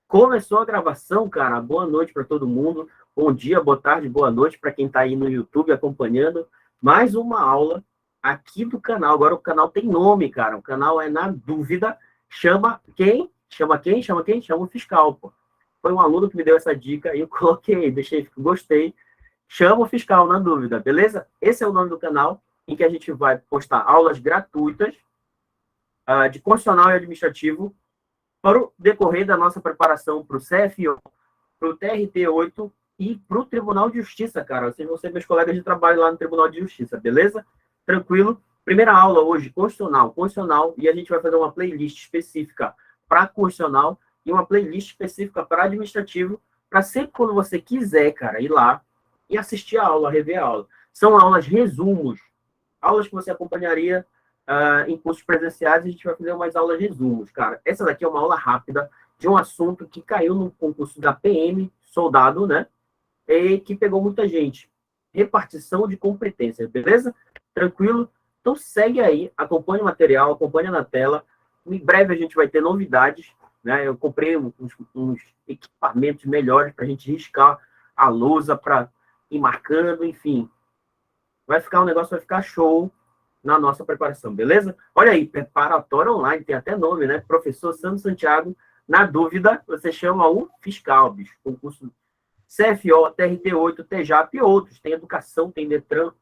Começou a gravação, cara. Boa noite para todo mundo. Bom dia, boa tarde, boa noite para quem está aí no YouTube acompanhando. Mais uma aula aqui do canal. Agora o canal tem nome, cara. O canal é Na Dúvida. Chama quem? Chama quem? Chama quem? Chama o fiscal, pô. Foi um aluno que me deu essa dica e eu coloquei, deixei, gostei. Chama o fiscal na dúvida, beleza? Esse é o nome do canal em que a gente vai postar aulas gratuitas de constitucional e administrativo para o decorrer da nossa preparação para o CFO, para o TRT8 e para o Tribunal de Justiça, cara. Vocês vão ser meus colegas de trabalho lá no Tribunal de Justiça, beleza? Tranquilo? Primeira aula hoje, constitucional, e a gente vai fazer uma playlist específica para constitucional e uma playlist específica para administrativo, para sempre quando você quiser, cara, ir lá e assistir a aula, rever a aula. São aulas resumos, aulas que você acompanharia em cursos presenciais, a gente vai fazer umas aulas resumos, cara. Essa daqui é uma aula rápida de um assunto que caiu no concurso da PM, soldado, né? E que pegou muita gente. Repartição de competências, beleza? Tranquilo? Então segue aí, acompanha o material, acompanha na tela. Em breve a gente vai ter novidades, né? Eu comprei uns equipamentos melhores para a gente riscar a lousa, para ir marcando, enfim. O negócio vai ficar show na nossa preparação, beleza? Olha aí, preparatório online, tem até nome, né? Professor Sandro Santiago, na dúvida, você chama o fiscal, bicho. Concurso CFO, TRT8, TJAP e outros. Tem educação, tem Detran.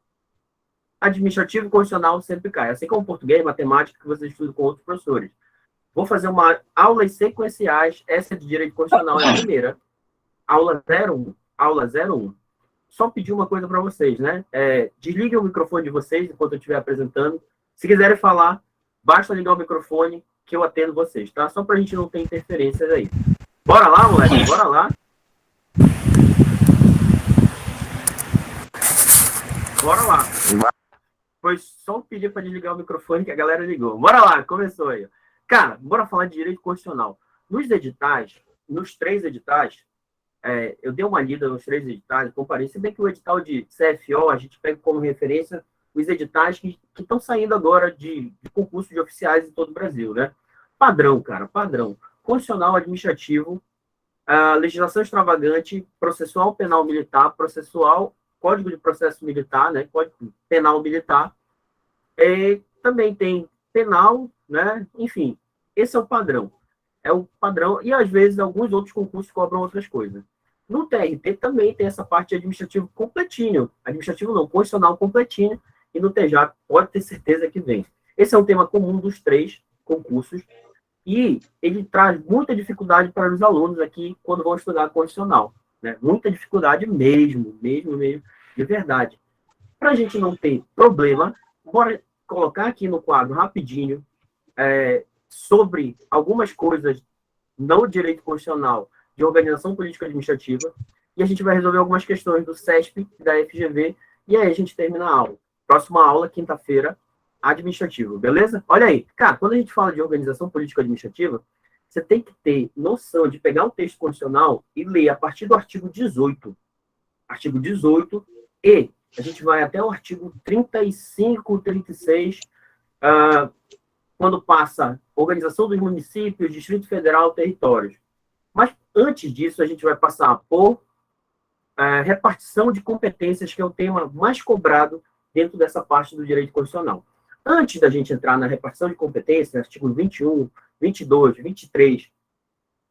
Administrativo e constitucional sempre cai. Assim como português, matemática, que você estuda com outros professores. Vou fazer uma aulas sequenciais. Essa de direito constitucional é a primeira. Aula 01. Aula 01. Só pedir uma coisa para vocês, né? Desliguem o microfone de vocês enquanto eu estiver apresentando. Se quiserem falar, basta ligar o microfone que eu atendo vocês, tá? Só para a gente não ter interferências aí. Bora lá, moleque, bora lá. Bora lá. Foi só pedir para desligar o microfone que a galera ligou. Bora lá, começou aí. Cara, bora falar de direito constitucional. Nos editais, nos 3 editais, eu dei uma lida nos 3 editais, comparei, se bem que o edital de CFO, a gente pega como referência os editais que estão saindo agora de concurso de oficiais em todo o Brasil, né? Padrão, cara, padrão. Constitucional, administrativo, legislação extravagante, processual penal militar, processual, Código de Processo Militar, né? Código Penal Militar. Também tem penal, né? Enfim, esse é o padrão. É o padrão, e às vezes alguns outros concursos cobram outras coisas. No TRT também tem essa parte de administrativo completinho. Administrativo não, constitucional completinho. E no TJ pode ter certeza que vem. Esse é um tema comum dos 3 concursos. E ele traz muita dificuldade para os alunos aqui quando vão estudar constitucional. Né? Muita dificuldade mesmo, de verdade. Para a gente não ter problema, bora colocar aqui no quadro rapidinho sobre algumas coisas no direito constitucional de organização política administrativa, e a gente vai resolver algumas questões do CESP e da FGV, e aí a gente termina a aula. Próxima aula, quinta-feira, administrativo, beleza? Olha aí, cara, quando a gente fala de organização política administrativa, você tem que ter noção de pegar um texto constitucional e ler a partir do artigo 18. Artigo 18, e a gente vai até o artigo 35, 36, quando passa organização dos municípios, Distrito Federal, territórios. Mas antes disso, a gente vai passar por repartição de competências, que é o tema mais cobrado dentro dessa parte do direito constitucional. Antes da gente entrar na repartição de competências, artigos 21, 22, 23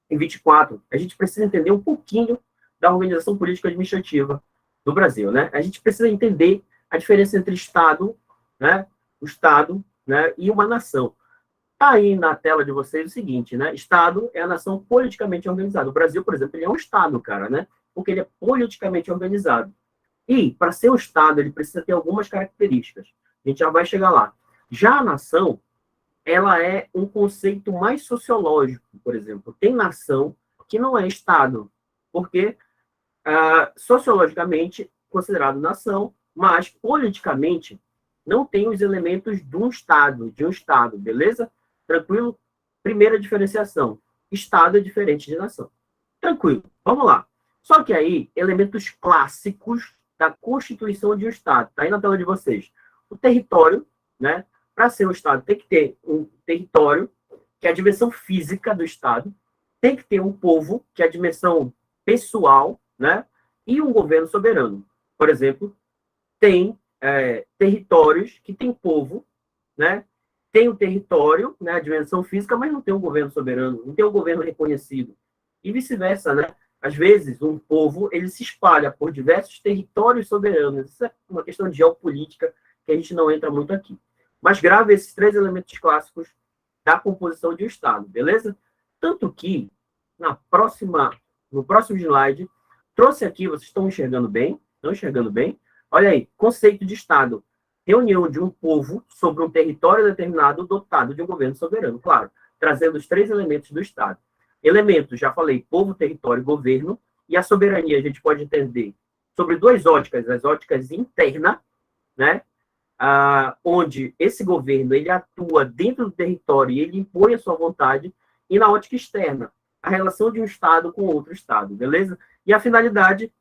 e 24, a gente precisa entender um pouquinho da organização política administrativa do Brasil, né? A gente precisa entender a diferença entre Estado, né, o Estado, né, e uma nação. Está aí na tela de vocês o seguinte, né? Estado é a nação politicamente organizada. O Brasil, por exemplo, ele é um Estado, cara, né? Porque ele é politicamente organizado. E, para ser um Estado, ele precisa ter algumas características. A gente já vai chegar lá. Já a nação, ela é um conceito mais sociológico, por exemplo. Tem nação que não é Estado, porque sociologicamente considerado nação, mas politicamente não tem os elementos de um Estado, beleza? Tranquilo? Primeira diferenciação. Estado é diferente de nação. Tranquilo, vamos lá. Só que aí, elementos clássicos da constituição de um Estado. Está aí na tela de vocês. O território, né? Para ser um Estado, tem que ter um território, que é a dimensão física do Estado. tem que ter um povo, que é a dimensão pessoal, né? E um governo soberano. Por exemplo, tem territórios que tem povo, né? Tem o território, né, a dimensão física, mas não tem um governo soberano, não tem um governo reconhecido. E vice-versa, né? Às vezes, um povo ele se espalha por diversos territórios soberanos. Isso é uma questão de geopolítica que a gente não entra muito aqui. Mas grave esses três elementos clássicos da composição de um Estado, beleza? Tanto que, no próximo slide, trouxe aqui, vocês estão enxergando bem? Estão enxergando bem? Olha aí, conceito de Estado. Reunião de um povo sobre um território determinado dotado de um governo soberano, claro, trazendo os três elementos do Estado. Elementos, já falei, povo, território e governo, e a soberania a gente pode entender sobre duas óticas, as óticas interna, né, onde esse governo ele atua dentro do território e ele impõe a sua vontade, e na ótica externa, a relação de um Estado com outro Estado, beleza? E a finalidade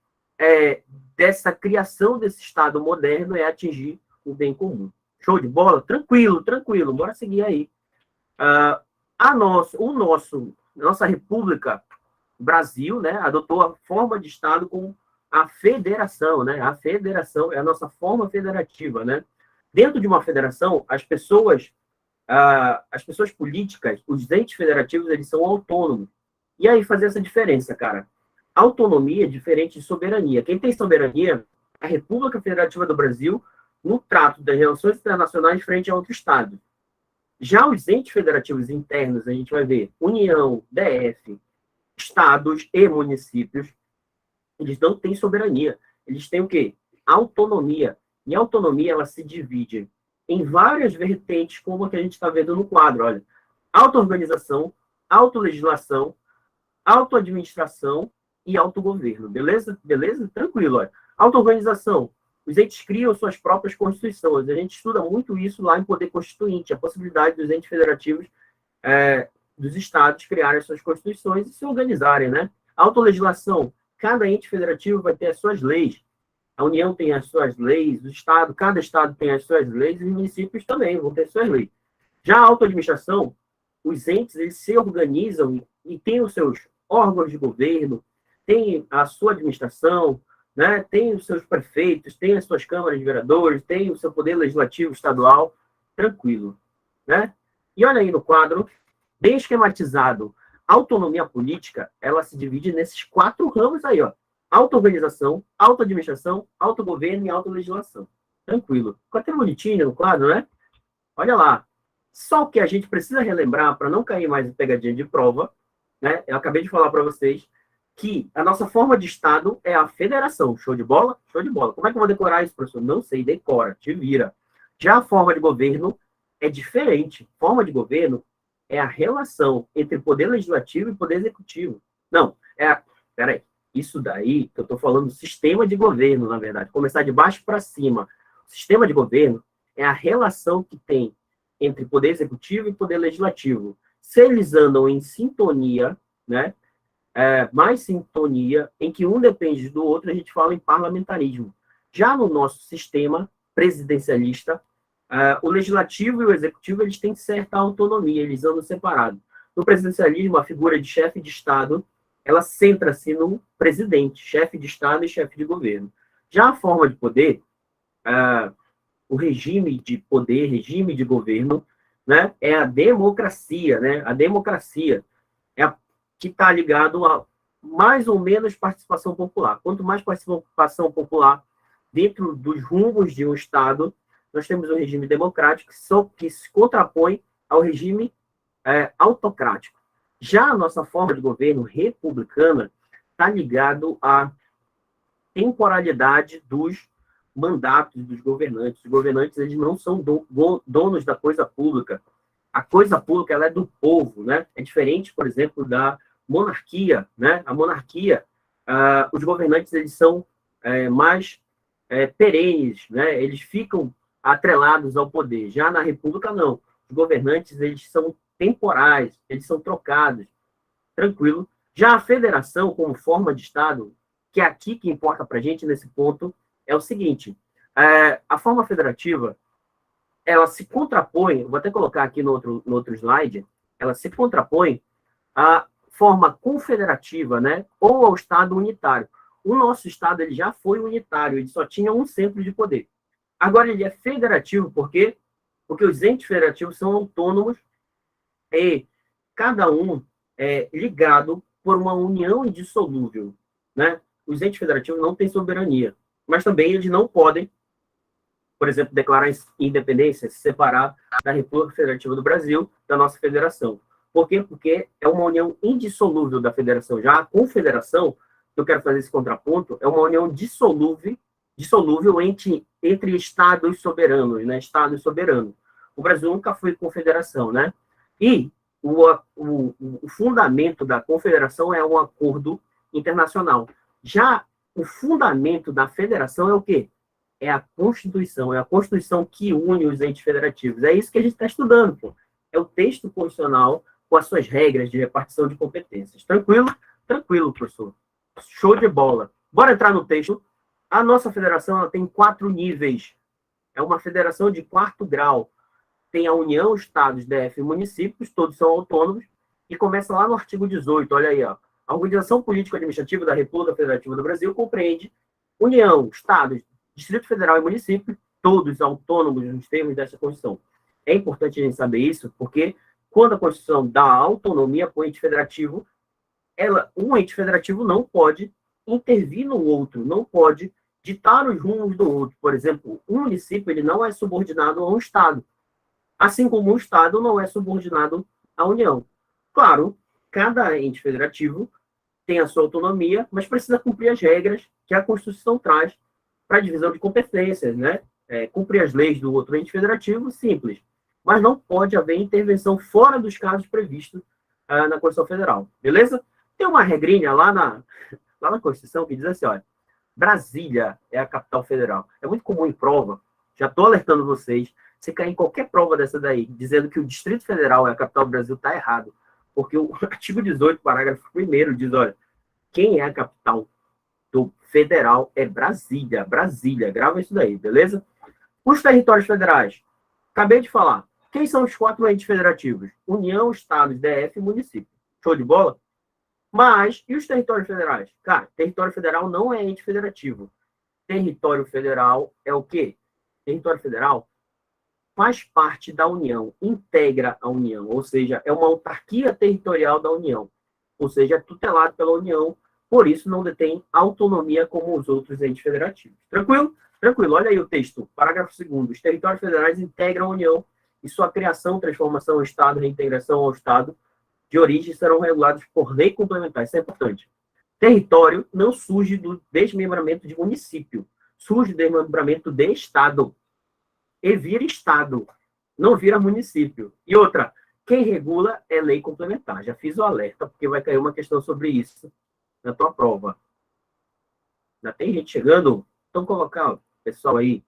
dessa criação desse Estado moderno é atingir o bem comum. Show de bola? Tranquilo, tranquilo. Bora seguir aí. Nossa República Brasil, né, adotou a forma de Estado com a federação, né? A federação é a nossa forma federativa, né? Dentro de uma federação, as pessoas políticas, os entes federativos, eles são autônomos. E aí fazer essa diferença, cara? Autonomia é diferente de soberania. Quem tem soberania é a República Federativa do Brasil no trato das relações internacionais frente a outro Estado. Já os entes federativos internos, a gente vai ver União, DF, estados e municípios, eles não têm soberania. Eles têm o quê? Autonomia. E a autonomia, ela se divide em várias vertentes, como a que a gente está vendo no quadro. Olha, auto-organização, autolegislação, auto-administração e autogoverno. Beleza? Beleza? Tranquilo. Olha. Auto-organização. Os entes criam suas próprias constituições. A gente estuda muito isso lá em Poder Constituinte, a possibilidade dos entes federativos dos estados criarem suas constituições e se organizarem, né? Autolegislação. Cada ente federativo vai ter as suas leis. A União tem as suas leis, cada estado tem as suas leis e os municípios também vão ter suas leis. Já a autoadministração, os entes eles se organizam e têm os seus órgãos de governo, tem a sua administração, né? Tem os seus prefeitos, tem as suas câmaras de vereadores, tem o seu poder legislativo estadual, tranquilo, né? E olha aí no quadro, bem esquematizado, a autonomia política, ela se divide nesses 4 ramos aí, ó. Auto-organização, auto-administração, autogoverno e autolegislação. Tranquilo. Ficou até bonitinho no quadro, né? Olha lá. Só que a gente precisa relembrar, para não cair mais em pegadinha de prova, né? Eu acabei de falar para vocês que a nossa forma de Estado é a federação. Show de bola? Show de bola. Como é que eu vou decorar isso, professor? Não sei, decora, te vira. Já a forma de governo é diferente. Forma de governo é a relação entre poder legislativo e poder executivo. Não, peraí. Isso daí, que eu estou falando do sistema de governo, na verdade. Começar de baixo para cima. O sistema de governo é a relação que tem entre poder executivo e poder legislativo. Se eles andam em sintonia, né? Mais sintonia, em que um depende do outro, a gente fala em parlamentarismo. Já no nosso sistema presidencialista, o legislativo e o executivo eles têm certa autonomia, eles andam separados. No presidencialismo, a figura de chefe de Estado ela centra-se no presidente, chefe de Estado e chefe de governo. Já a forma de poder, o regime de poder, regime de governo, né, é a democracia, né? A democracia é que está ligado a mais ou menos participação popular. Quanto mais participação popular dentro dos rumos de um Estado, nós temos um regime democrático que se contrapõe ao regime autocrático. Já a nossa forma de governo republicana está ligado à temporalidade dos mandatos dos governantes. Os governantes eles não são donos da coisa pública. A coisa pública ela é do povo, né? É diferente, por exemplo, da monarquia, né? A monarquia, os governantes eles são mais perenes, né? Eles ficam atrelados ao poder. Já na república não. Os governantes eles são temporais, eles são trocados, tranquilo. Já a federação, como forma de Estado, que é aqui que importa para a gente nesse ponto, é o seguinte, a forma federativa, ela se contrapõe, vou até colocar aqui no outro slide, ela se contrapõe a forma confederativa, né, ou ao Estado unitário. O nosso Estado ele já foi unitário, ele só tinha um centro de poder. Agora ele é federativo, por quê? Porque os entes federativos são autônomos e cada um é ligado por uma união indissolúvel, né? Os entes federativos não têm soberania, mas também eles não podem, por exemplo, declarar independência, se separar da República Federativa do Brasil, da nossa federação. Por quê? Porque é uma união indissolúvel da federação. Já a confederação, que eu quero fazer esse contraponto, é uma união dissolúvel entre estados soberanos, né? Estados soberanos. O Brasil nunca foi confederação, né? E o fundamento da confederação é um acordo internacional. Já o fundamento da federação é o quê? É a Constituição que une os entes federativos. É isso que a gente está estudando, pô. É o texto constitucional com as suas regras de repartição de competências. Tranquilo? Tranquilo, professor. Show de bola. Bora entrar no texto. A nossa federação ela tem 4 níveis. É uma federação de 4º grau. Tem a União, Estados, DF e municípios, todos são autônomos, e começa lá no artigo 18, olha aí, ó. A Organização Político-Administrativa da República Federativa do Brasil compreende União, Estados, Distrito Federal e município, todos autônomos nos termos dessa Constituição. É importante a gente saber isso, porque quando a Constituição dá autonomia para o ente federativo, um ente federativo não pode intervir no outro, não pode ditar os rumos do outro. Por exemplo, um município ele não é subordinado a um Estado, assim como o Estado não é subordinado à União. Claro, cada ente federativo tem a sua autonomia, mas precisa cumprir as regras que a Constituição traz para a divisão de competências, né? Cumprir as leis do outro ente federativo, simples. Mas não pode haver intervenção fora dos casos previstos na Constituição Federal, beleza? Tem uma regrinha lá na Constituição que diz assim, olha, Brasília é a capital federal. É muito comum em prova, já estou alertando vocês, você cair em qualquer prova dessa daí, dizendo que o Distrito Federal é a capital do Brasil, está errado. Porque o artigo 18, parágrafo 1º, diz, olha, quem é a capital do federal é Brasília. Brasília, grava isso daí, beleza? Os territórios federais, acabei de falar. Quem são os 4 entes federativos? União, Estados, DF e município. Show de bola? Mas, e os territórios federais? Cara, território federal não é ente federativo. Território federal é o quê? Território federal faz parte da União, integra a União, ou seja, é uma autarquia territorial da União, ou seja, é tutelado pela União, por isso não detém autonomia como os outros entes federativos. Tranquilo? Tranquilo. Olha aí o texto, parágrafo 2º. Os territórios federais integram a União e sua criação, transformação ao Estado, reintegração ao Estado de origem serão regulados por lei complementar. Isso é importante. Território não surge do desmembramento de município, surge do desmembramento de Estado. E vira Estado, não vira município. E outra, quem regula é lei complementar. Já fiz o alerta, porque vai cair uma questão sobre isso na tua prova. Já tem gente chegando? Então, colocar o pessoal aí.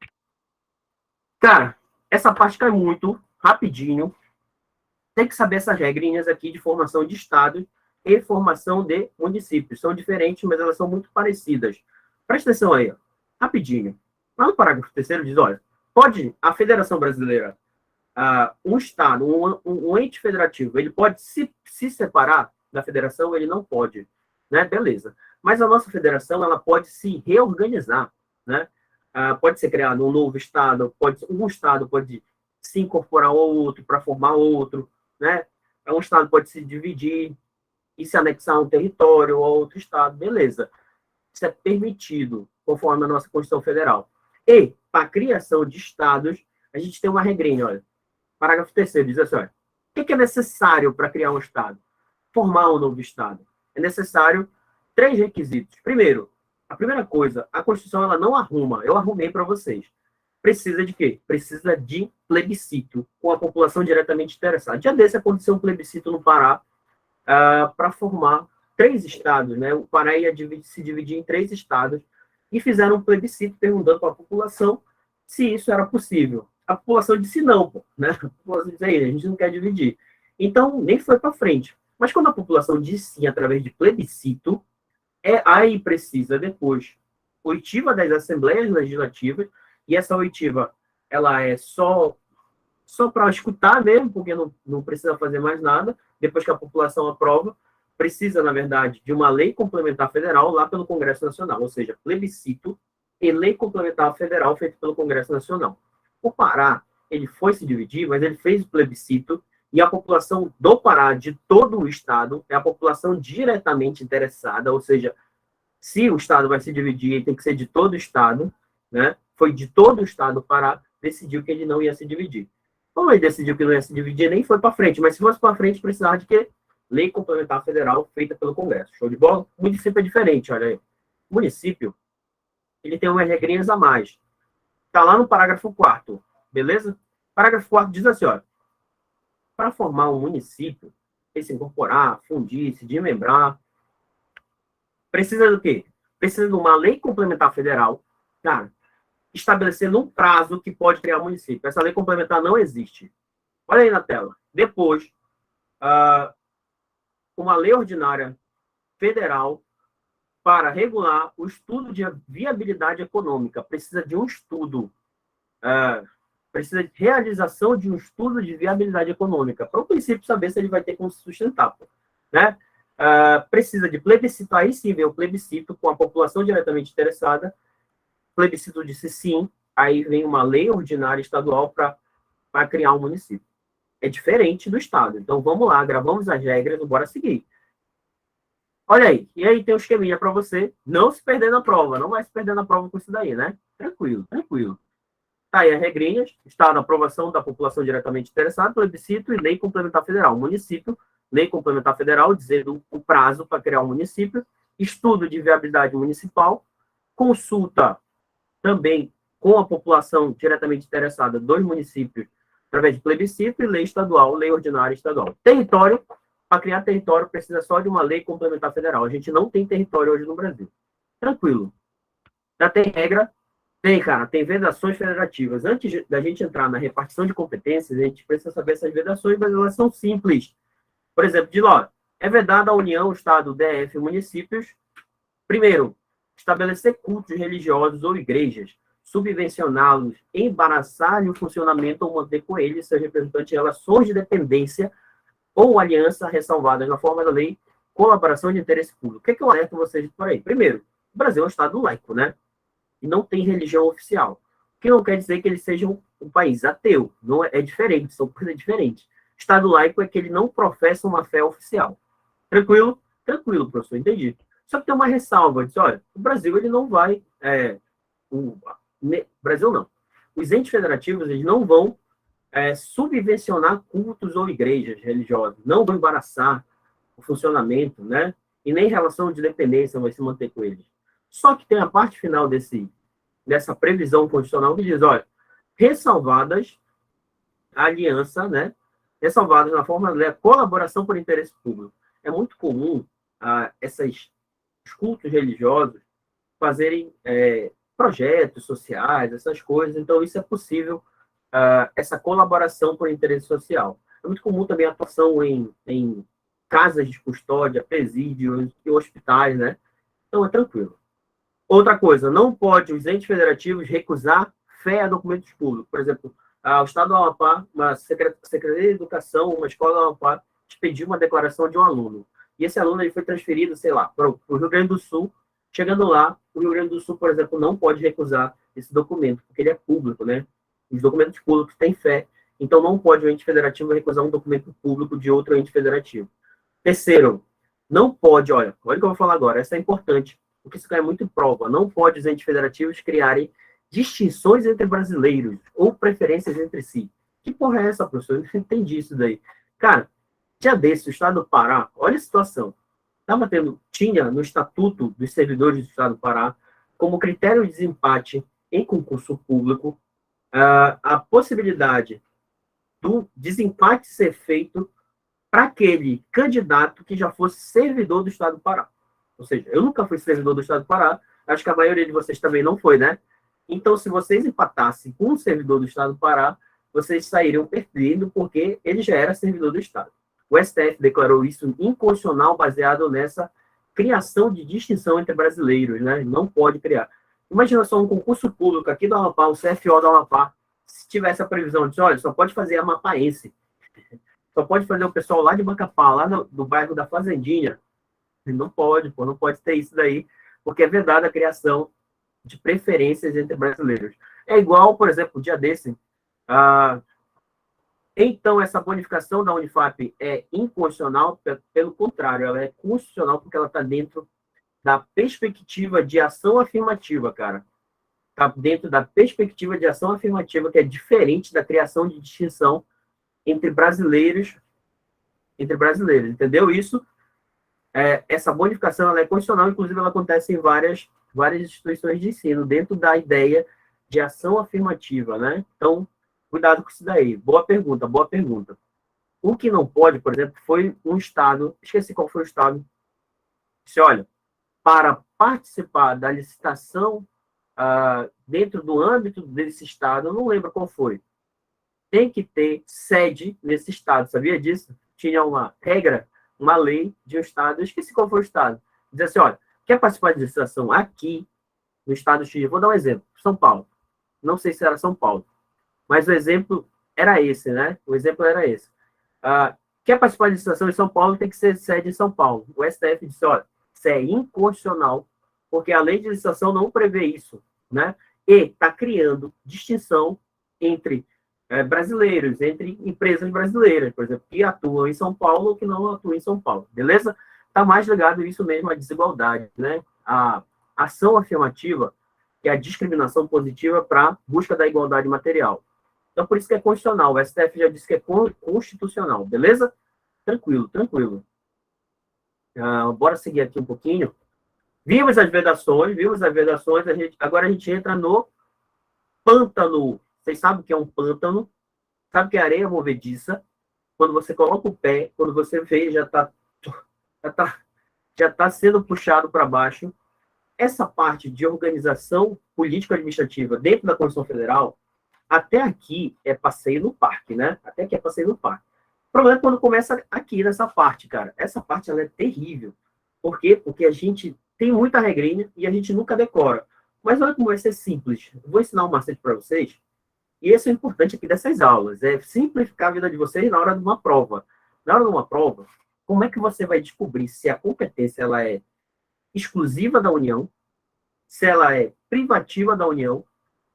Cara, essa parte cai muito, rapidinho. Tem que saber essas regrinhas aqui de formação de estados e formação de municípios. São diferentes, mas elas são muito parecidas. Presta atenção aí, ó. Rapidinho. Lá no parágrafo 3º diz, olha, pode a Federação Brasileira, um Estado, um ente federativo, ele pode se separar da federação? Ele não pode, né? Beleza. Mas a nossa federação, ela pode se reorganizar, né? Pode ser criado um novo Estado, um Estado pode se incorporar ao outro para formar outro, né? Um Estado pode se dividir e se anexar a um território ou a outro Estado, beleza. Isso é permitido, conforme a nossa Constituição Federal. E, para a criação de estados, a gente tem uma regrinha, olha. Parágrafo 3º diz assim, olha, o que é necessário para criar um estado? Formar um novo estado. É necessário 3 requisitos. Primeiro, a primeira coisa, a Constituição ela não arruma, eu arrumei para vocês. Precisa de quê? Precisa de plebiscito, com a população diretamente interessada. Já desse aconteceu um plebiscito no Pará para formar 3 estados, né? O Pará ia se dividir em 3 estados, e fizeram um plebiscito perguntando para a população se isso era possível. A população disse não, pô, né? A população disse aí, a gente não quer dividir. Então, nem foi para frente. Mas quando a população disse sim através de plebiscito, aí precisa depois oitiva das assembleias legislativas, e essa oitiva, ela é só para escutar mesmo, porque não precisa fazer mais nada, depois que a população aprova, precisa, na verdade, de uma lei complementar federal lá pelo Congresso Nacional, ou seja, plebiscito e lei complementar federal feita pelo Congresso Nacional. O Pará, ele foi se dividir, mas ele fez o plebiscito e a população do Pará, de todo o estado, é a população diretamente interessada, ou seja, se o estado vai se dividir, tem que ser de todo o estado, né? Foi de todo o estado do Pará, decidiu que ele não ia se dividir. Como ele decidiu que não ia se dividir, nem foi para frente, mas se fosse para frente, precisava de quê? Lei complementar federal feita pelo Congresso. Show de bola? O município é diferente, olha aí. O município, ele tem umas regrinhas a mais. Está lá no parágrafo 4º, beleza? Parágrafo 4º diz assim, ó, para formar um município, se incorporar, fundir, se desmembrar, precisa do quê? Precisa de uma lei complementar federal, cara, estabelecendo um prazo que pode criar município. Essa lei complementar não existe. Olha aí na tela. Depois, uma lei ordinária federal para regular o estudo de viabilidade econômica. Precisa de um estudo, precisa de realização de um estudo de viabilidade econômica, para o município saber se ele vai ter como se sustentar, né? Precisa de plebiscito, aí sim vem o plebiscito com a população diretamente interessada, plebiscito disse sim, aí vem uma lei ordinária estadual para criar um município. É diferente do estado. Então, vamos lá, gravamos as regras, bora seguir. Olha aí, e aí tem um esqueminha para você não se perder na prova, não vai se perder na prova com isso daí, né? Tranquilo, tranquilo. Tá aí as regrinhas, estado, aprovação da população diretamente interessada, plebiscito e lei complementar federal. Município, lei complementar federal, dizendo o prazo para criar um município, estudo de viabilidade municipal, consulta também com a população diretamente interessada dos municípios, através de plebiscito e lei estadual, lei ordinária estadual. Território, para criar território, precisa só de uma lei complementar federal. A gente não tem território hoje no Brasil. Tranquilo. Já tem regra? Tem, cara. Tem vedações federativas. Antes da gente entrar na repartição de competências, a gente precisa saber essas vedações, mas elas são simples. Por exemplo, de lá, é vedada a União, Estado, DF e municípios. Primeiro, estabelecer cultos religiosos ou igrejas, subvencioná-los, embaraçar-lhe o funcionamento ou manter com eles seus representantes em relações de dependência ou aliança ressalvadas na forma da lei, colaboração de interesse público. O que é que eu alerto vocês por aí? Primeiro, o Brasil é um Estado laico, né? E não tem religião oficial. O que não quer dizer que eles sejam um país ateu. Não é diferente, são coisas diferentes. Estado laico é que ele não professa uma fé oficial. Tranquilo? Tranquilo, professor, entendi. Só que tem uma ressalva, diz, olha, o Brasil ele não vai, Brasil não. Os entes federativos eles não vão subvencionar cultos ou igrejas religiosas, não vão embaraçar o funcionamento, né? E nem relação de dependência vai se manter com eles. Só que tem a parte final dessa previsão constitucional que diz, olha, ressalvadas a aliança, né? Ressalvadas na forma da colaboração por interesse público. É muito comum esses cultos religiosos fazerem projetos sociais, essas coisas, então isso é possível, essa colaboração por interesse social. É muito comum também a atuação em casas de custódia, presídios e hospitais, né? Então é tranquilo. Outra coisa, não pode os entes federativos recusar fé a documentos públicos. Por exemplo, o Estado do Amapá, uma Secretaria de Educação, uma escola do Amapá, expediu uma declaração de um aluno. E esse aluno ele foi transferido, sei lá, para o Rio Grande do Sul. Chegando lá, o Rio Grande do Sul, por exemplo, não pode recusar esse documento, porque ele é público, né? Os documentos públicos têm fé, então não pode o ente federativo recusar um documento público de outro ente federativo. Terceiro, não pode, olha o que eu vou falar agora, essa é importante, porque isso cai muito em prova, não pode os entes federativos criarem distinções entre brasileiros ou preferências entre si. Que porra é essa, professor? Eu não entendi isso daí. Cara, dia desse, o Estado do Pará, olha a situação, tinha no Estatuto dos Servidores do Estado do Pará, como critério de desempate em concurso público, a possibilidade do desempate ser feito para aquele candidato que já fosse servidor do Estado do Pará. Ou seja, eu nunca fui servidor do Estado do Pará, acho que a maioria de vocês também não foi, né? Então, se vocês empatassem com um servidor do Estado do Pará, vocês sairiam perdendo porque ele já era servidor do Estado. O STF declarou isso inconstitucional baseado nessa criação de distinção entre brasileiros, né? Não pode criar. Imagina só um concurso público aqui do Amapá, o CFO do Amapá, se tivesse a previsão de, olha, só pode fazer amapaense, só pode fazer o pessoal lá de Macapá, lá do bairro da Fazendinha, Não pode, pô, não pode ter isso daí, porque é vedada a criação de preferências entre brasileiros. É igual, por exemplo, o dia desse, ah, então essa bonificação da Unifap é inconstitucional, pelo contrário, ela é constitucional porque ela está dentro da perspectiva de ação afirmativa, cara. Está dentro da perspectiva de ação afirmativa, que é diferente da criação de distinção entre brasileiros, entendeu? Isso, essa bonificação ela é constitucional, inclusive ela acontece em várias instituições de ensino, dentro da ideia de ação afirmativa, né? Então, cuidado com isso daí. Boa pergunta, boa pergunta. O que não pode, por exemplo, foi um estado, esqueci qual foi o estado, disse, olha, para participar da licitação dentro do âmbito desse estado, eu não lembro qual foi, tem que ter sede nesse estado, sabia disso? Tinha uma regra, uma lei de um estado, eu esqueci qual foi o estado, diz assim, olha, quer participar de licitação aqui, no estado X, vou dar um exemplo, São Paulo, não sei se era São Paulo, mas o exemplo era esse, né? O exemplo era esse. Quer participar de licitação em São Paulo, tem que ser sede em São Paulo. O STF disse, olha, isso é inconstitucional, porque a lei de licitação não prevê isso, né? E está criando distinção entre brasileiros, entre empresas brasileiras, por exemplo, que atuam em São Paulo ou que não atuam em São Paulo, beleza? Está mais ligado isso mesmo à desigualdade, né? A ação afirmativa, que é a discriminação positiva para busca da igualdade material. Então, por isso que é constitucional. O STF já disse que é constitucional, beleza? Tranquilo, tranquilo. Bora seguir aqui um pouquinho. Vimos as vedações, agora a gente entra no pântano. Vocês sabem o que é um pântano? Sabe o que é areia movediça? Quando você coloca o pé, quando você vê, já tá sendo puxado para baixo. Essa parte de organização político-administrativa dentro da Constituição Federal, até aqui é passeio no parque, né? Até aqui é passeio no parque. O problema é quando começa aqui nessa parte, cara. Essa parte ela é terrível. Por quê? Porque a gente tem muita regrinha e a gente nunca decora. Mas olha como vai ser simples. Eu vou ensinar um macete para vocês. E esse é o importante aqui dessas aulas. É simplificar a vida de vocês na hora de uma prova. Na hora de uma prova, como é que você vai descobrir se a competência ela é exclusiva da União, se ela é privativa da União,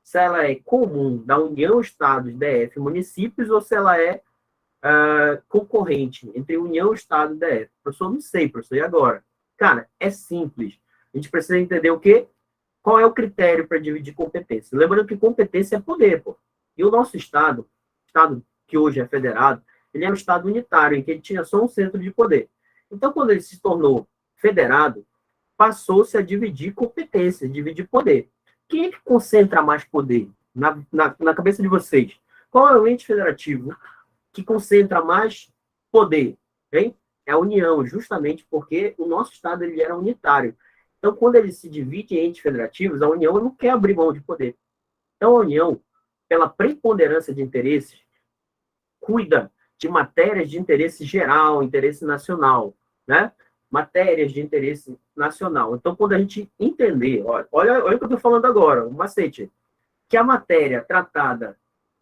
se ela é comum da União, Estados, DF, municípios, ou se ela é concorrente entre União, Estado e DF. Professor, não sei, professor, e agora? Cara, é simples. A gente precisa entender o quê? Qual é o critério para dividir competência? Lembrando que competência é poder, pô. E o nosso Estado que hoje é federado, ele é um Estado unitário, em que ele tinha só um centro de poder. Então, quando ele se tornou federado, passou-se a dividir competência, dividir poder. Quem é que concentra mais poder na cabeça de vocês? Qual é o ente federativo que concentra mais poder? Hein? É a União, justamente porque o nosso Estado ele era unitário. Então, quando ele se divide em entes federativos, a União não quer abrir mão de poder. Então, a União, pela preponderância de interesses, cuida de matérias de interesse geral, interesse nacional, né? Matérias de interesse nacional. Então, quando a gente entender, olha o que eu estou falando agora, o macete, que a matéria tratada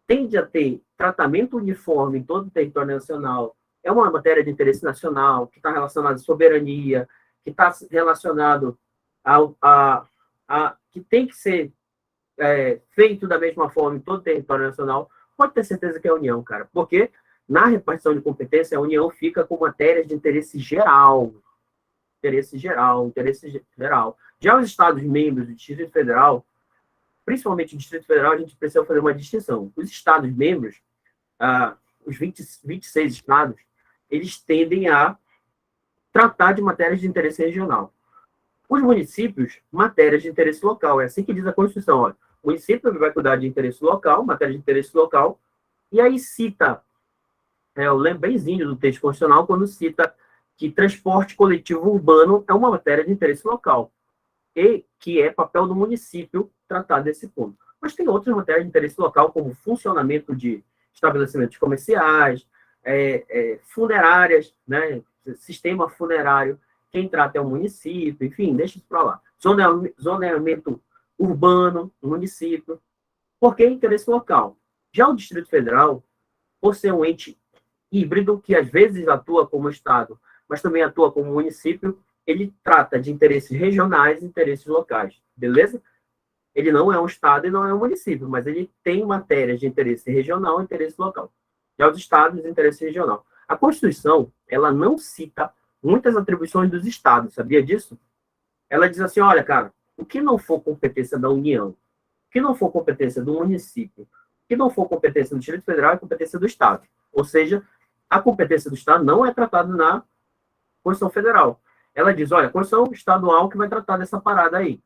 tende a ter tratamento uniforme em todo o território nacional, é uma matéria de interesse nacional, que está relacionada à soberania, que está relacionado que tem que ser feito da mesma forma em todo o território nacional, pode ter certeza que é a União, cara. Porque na repartição de competência, a União fica com matérias de interesse geral. Interesse geral, interesse geral. Já os Estados-membros do Distrito Federal, principalmente o Distrito Federal, a gente precisa fazer uma distinção. Os Estados-membros, os 26 estados, eles tendem a tratar de matérias de interesse regional. Os municípios, matérias de interesse local. É assim que diz a Constituição. Olha, o município vai cuidar de interesse local, matéria de interesse local, e aí cita, eu lembro benzinho do texto constitucional, quando cita que transporte coletivo urbano é uma matéria de interesse local, e que é papel do município tratar desse ponto. Mas tem outras matérias de interesse local, como funcionamento de estabelecimentos comerciais, funerárias, né, sistema funerário, quem trata é o município, enfim, deixa isso para lá. Zoneamento urbano, município, porque é interesse local. Já o Distrito Federal, por ser um ente híbrido, que às vezes atua como Estado, mas também atua como município, ele trata de interesses regionais e interesses locais, beleza? Ele não é um estado e não é um município, mas ele tem matérias de interesse regional e interesse local. Já os estados, interesse regional. A Constituição, ela não cita muitas atribuições dos estados, sabia disso? Ela diz assim, olha, cara, o que não for competência da União, o que não for competência do município, o que não for competência do Distrito Federal, é competência do Estado. Ou seja, a competência do Estado não é tratada na Constituição Federal. Ela diz, olha, a Constituição Estadual que vai tratar dessa parada aí.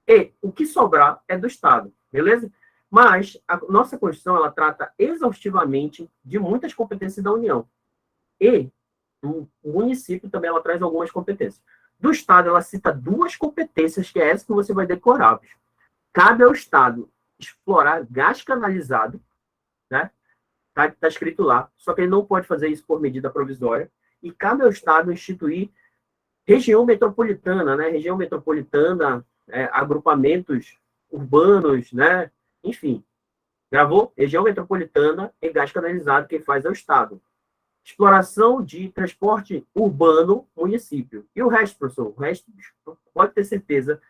E o que sobrar é do Estado, beleza? Mas a nossa Constituição, ela trata exaustivamente de muitas competências da União. E o município também ela traz algumas competências. Do Estado, ela cita duas competências, que é essa que você vai decorar. Bicho. Cabe ao Estado explorar gás canalizado, né? Tá escrito lá, só que ele não pode fazer isso por medida provisória. E cabe ao Estado instituir região metropolitana, né? Região metropolitana, agrupamentos urbanos, né? Enfim, gravou? Região metropolitana e gás canalizado, quem faz é o Estado. Exploração de transporte urbano, município. E o resto, professor? O resto, pode ter certeza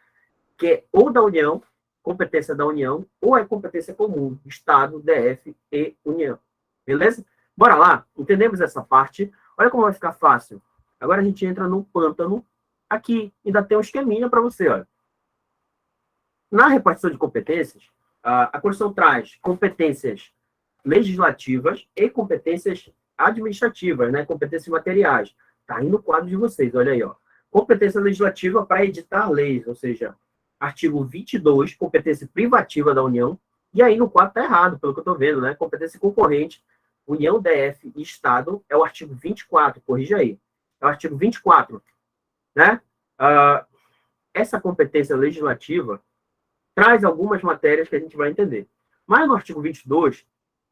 que é ou da União, competência da União, ou é competência comum, Estado, DF e União. Beleza? Bora lá? Entendemos essa parte? Olha como vai ficar fácil. Agora a gente entra no pântano. Aqui ainda tem um esqueminha para você. Olha. Na repartição de competências, a Constituição traz competências legislativas e competências administrativas, né? Competências materiais. Está aí no quadro de vocês, olha aí. Ó. Competência legislativa para editar leis, ou seja, artigo 22, competência privativa da União. E aí no quadro está errado, pelo que eu estou vendo, né? Competência concorrente, União, DF e Estado, é o artigo 24, corrija aí. É o artigo 24, né? Essa competência legislativa traz algumas matérias que a gente vai entender. Mas no artigo 22,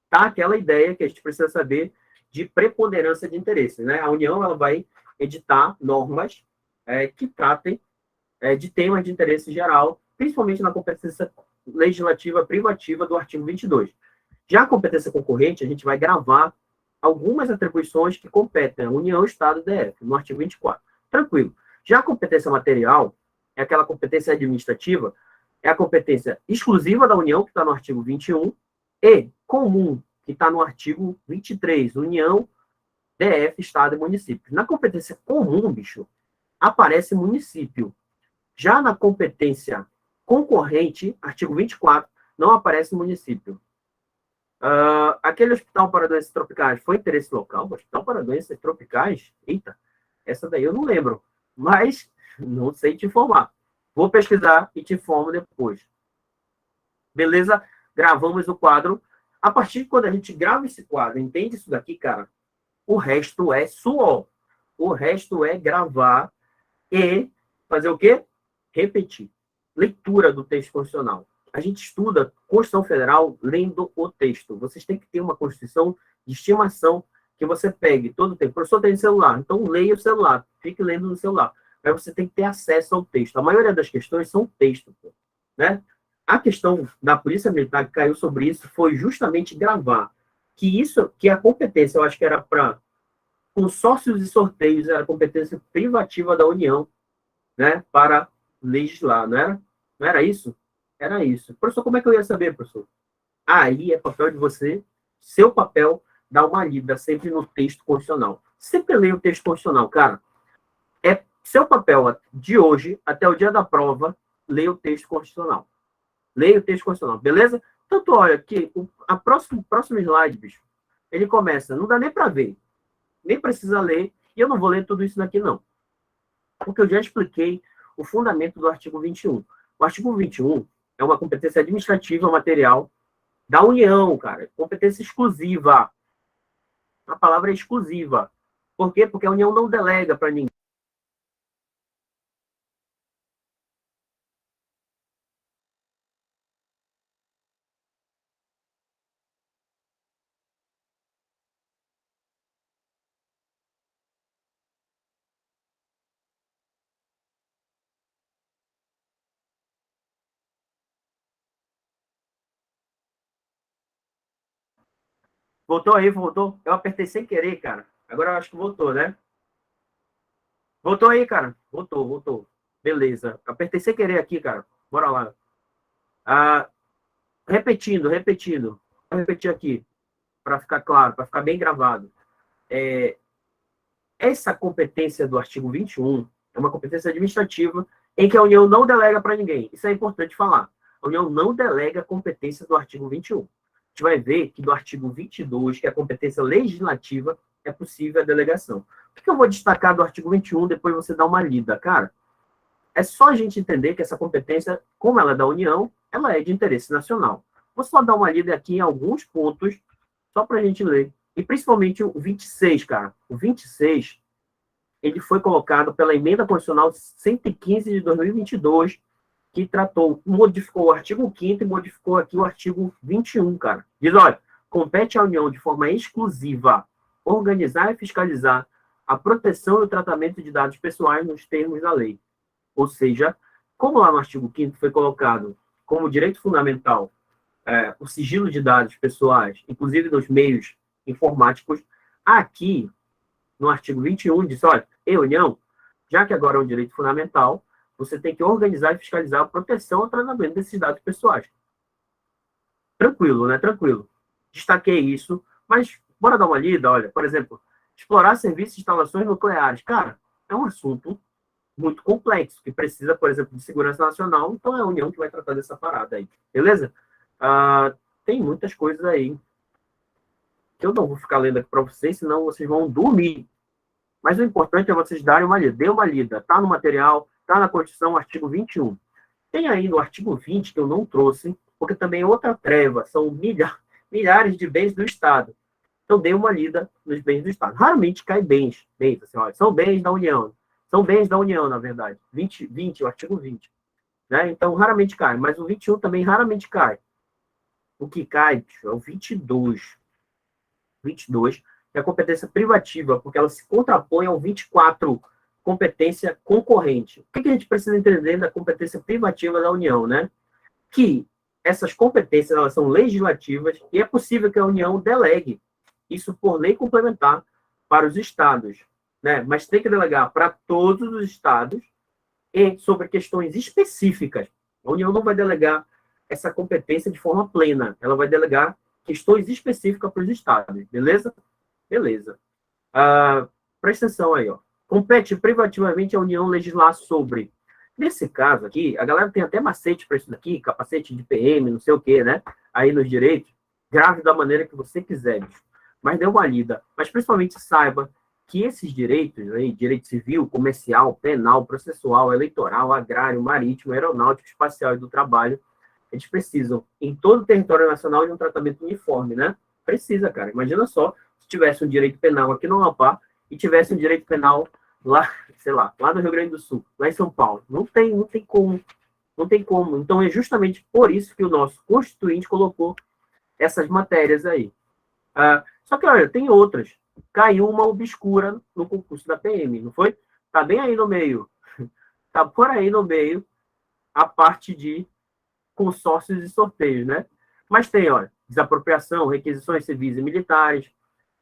tá aquela ideia que a gente precisa saber de preponderância de interesses. Né? A União ela vai editar normas que tratem de temas de interesse geral, principalmente na competência legislativa privativa do artigo 22. Já a competência concorrente, a gente vai gravar algumas atribuições que competem a União, Estado e DF, no artigo 24. Tranquilo. Já a competência material, é aquela competência administrativa, é a competência exclusiva da União, que está no artigo 21, e comum, que está no artigo 23, União, DF, Estado e município. Na competência comum, bicho, aparece município. Já na competência concorrente, artigo 24, não aparece município. Aquele hospital para doenças tropicais foi interesse local? Hospital para doenças tropicais? Eita, essa daí eu não lembro, mas não sei te informar. Vou pesquisar e te informo depois. Beleza? Gravamos o quadro. A partir de quando a gente grava esse quadro, entende isso daqui, cara? O resto é suor. O resto é gravar e fazer o quê? Repetir. Leitura do texto constitucional. A gente estuda Constituição Federal lendo o texto. Vocês têm que ter uma Constituição de estimação que você pegue todo o tempo. O professor tem celular, então leia o celular. Fique lendo no celular. Mas você tem que ter acesso ao texto. A maioria das questões são texto, né? A questão da Polícia Militar que caiu sobre isso foi justamente gravar que a competência, eu acho que era para consórcios e sorteios, era competência privativa da União, né, para legislar, não era? Não era isso? Era isso. Professor, como é que eu ia saber, professor? Aí é papel de você, seu papel, dar uma lida sempre no texto constitucional. Sempre leia o texto constitucional, cara. É seu papel de hoje até o dia da prova, leia o texto constitucional. Leia o texto constitucional, beleza? Tanto olha que a próximo slide, bicho, ele começa, não dá nem para ver, nem precisa ler, e eu não vou ler tudo isso daqui, não. Porque eu já expliquei o fundamento do artigo 21. O artigo 21 é uma competência administrativa material da União, cara. Competência exclusiva. A palavra é exclusiva. Por quê? Porque a União não delega para ninguém. Voltou aí, voltou? Eu apertei sem querer, cara. Agora eu acho que voltou, né? Voltou aí, cara? Voltou. Beleza. Apertei sem querer aqui, cara. Bora lá. Ah, repetindo. Vou repetir aqui, para ficar claro, para ficar bem gravado. Essa competência do artigo 21 é uma competência administrativa em que a União não delega para ninguém. Isso é importante falar. A União não delega a competência do artigo 21. A gente vai ver que do artigo 22, que é a competência legislativa, é possível a delegação. O que eu vou destacar do artigo 21, depois você dá uma lida, cara? É só a gente entender que essa competência, como ela é da União, ela é de interesse nacional. Vou só dar uma lida aqui em alguns pontos, só para a gente ler. E principalmente o 26, cara. O 26, ele foi colocado pela Emenda Constitucional 115 de 2022, que modificou o artigo 5º e modificou aqui o artigo 21, cara. Diz, olha, compete à União de forma exclusiva organizar e fiscalizar a proteção e o tratamento de dados pessoais nos termos da lei. Ou seja, como lá no artigo 5º foi colocado como direito fundamental o sigilo de dados pessoais, inclusive nos meios informáticos, aqui no artigo 21 diz, olha, União, já que agora é um direito fundamental, você tem que organizar e fiscalizar a proteção e o tratamento desses dados pessoais. Tranquilo, né? Tranquilo. Destaquei isso, mas bora dar uma lida, olha, por exemplo, explorar serviços de instalações nucleares. Cara, é um assunto muito complexo, que precisa, por exemplo, de segurança nacional, então é a União que vai tratar dessa parada aí, beleza? Tem muitas coisas aí que eu não vou ficar lendo aqui para vocês, senão vocês vão dormir. Mas o importante é vocês darem uma lida. Dê uma lida. Está no material, está na Constituição, artigo 21. Tem aí no artigo 20, que eu não trouxe, porque também é outra treva, são milhares de bens do Estado. Então, dê uma lida nos bens do Estado. Raramente cai bens assim, olha, são bens da União. São bens da União, na verdade. 20, o artigo 20. Né? Então, raramente cai. Mas o 21 também raramente cai. O que cai é o 22. 22 é a competência privativa, porque ela se contrapõe ao 24, competência concorrente. O que a gente precisa entender da competência privativa da União, né? Que essas competências, elas são legislativas e é possível que a União delegue isso por lei complementar para os estados, né? Mas tem que delegar para todos os estados e sobre questões específicas. A União não vai delegar essa competência de forma plena, ela vai delegar questões específicas para os estados, beleza? Beleza. Presta atenção aí, ó. Compete privativamente a União legislar sobre. Nesse caso aqui, a galera tem até macete para isso daqui, capacete de PM, não sei o quê, né? Aí nos direitos, grave da maneira que você quiser, mas dê uma lida. Mas principalmente saiba que esses direitos, aí, direito civil, comercial, penal, processual, eleitoral, agrário, marítimo, aeronáutico, espacial e do trabalho, eles precisam, em todo o território nacional, de um tratamento uniforme, né? Precisa, cara. Imagina só se tivesse um direito penal aqui no Amapá e tivesse um direito penal lá, sei lá no Rio Grande do Sul, lá em São Paulo. Não tem como. Não tem como. Então, é justamente por isso que o nosso constituinte colocou essas matérias aí. Só que, olha, tem outras. Caiu uma obscura no concurso da PM, não foi? Tá bem aí no meio. Tá por aí no meio a parte de consórcios e sorteios, né? Mas tem, olha, desapropriação, requisições civis e militares,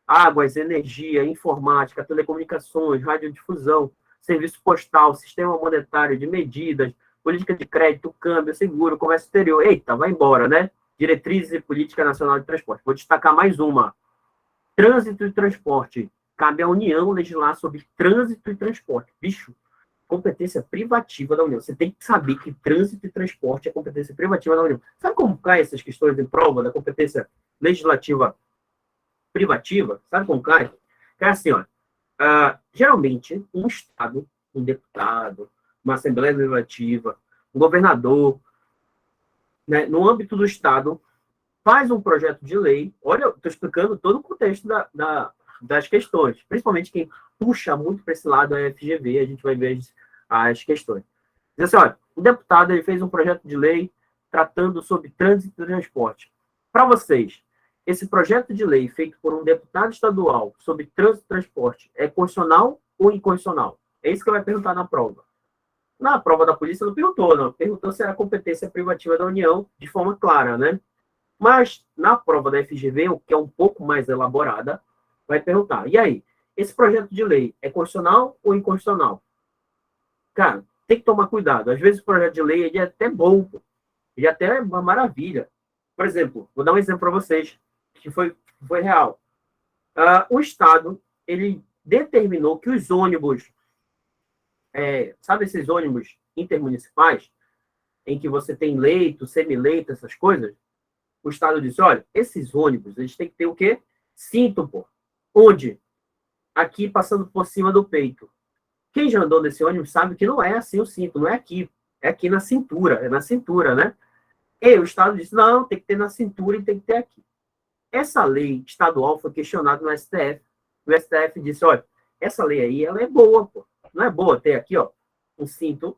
águas, energia, informática, telecomunicações, radiodifusão, serviço postal, sistema monetário de medidas, política de crédito, câmbio, seguro, comércio exterior. Eita, vai embora, né? Diretrizes e política nacional de transporte. Vou destacar mais uma. Trânsito e transporte. Cabe à União legislar sobre trânsito e transporte. Bicho, competência privativa da União. Você tem que saber que trânsito e transporte é competência privativa da União. Sabe como cai essas questões em prova da competência legislativa privativa? Sabe como cai? Cai assim, ó. Geralmente, um Estado, um deputado, uma Assembleia Legislativa, um governador, né, no âmbito do Estado, faz um projeto de lei. Olha, estou explicando todo o contexto das questões, principalmente quem puxa muito para esse lado é a FGV, a gente vai ver as questões. Diz assim, olha, o deputado ele fez um projeto de lei tratando sobre trânsito e transporte. Para vocês, esse projeto de lei feito por um deputado estadual sobre trânsito e transporte é constitucional ou inconstitucional? É isso que vai perguntar na prova. Na prova da polícia não perguntou, não. Perguntou se era competência privativa da União de forma clara, né? Mas na prova da FGV, o que é um pouco mais elaborada, vai perguntar, e aí, esse projeto de lei é constitucional ou inconstitucional? Cara, tem que tomar cuidado. Às vezes o projeto de lei ele é até bom, pô. Ele é até uma maravilha. Por exemplo, vou dar um exemplo para vocês, que foi real. O Estado, ele determinou que os ônibus, sabe esses ônibus intermunicipais, em que você tem leito, semileito, essas coisas? O Estado disse, olha, esses ônibus, eles têm que ter o quê? Cinto, pô. Onde? Aqui, passando por cima do peito. Quem já andou nesse ônibus sabe que não é assim o cinto, não é aqui. É aqui na cintura, é na cintura, né? E o Estado disse, não, tem que ter na cintura e tem que ter aqui. Essa lei estadual foi questionada no STF. O STF disse, olha, essa lei aí, ela é boa, pô. Não é boa ter aqui, ó, um cinto?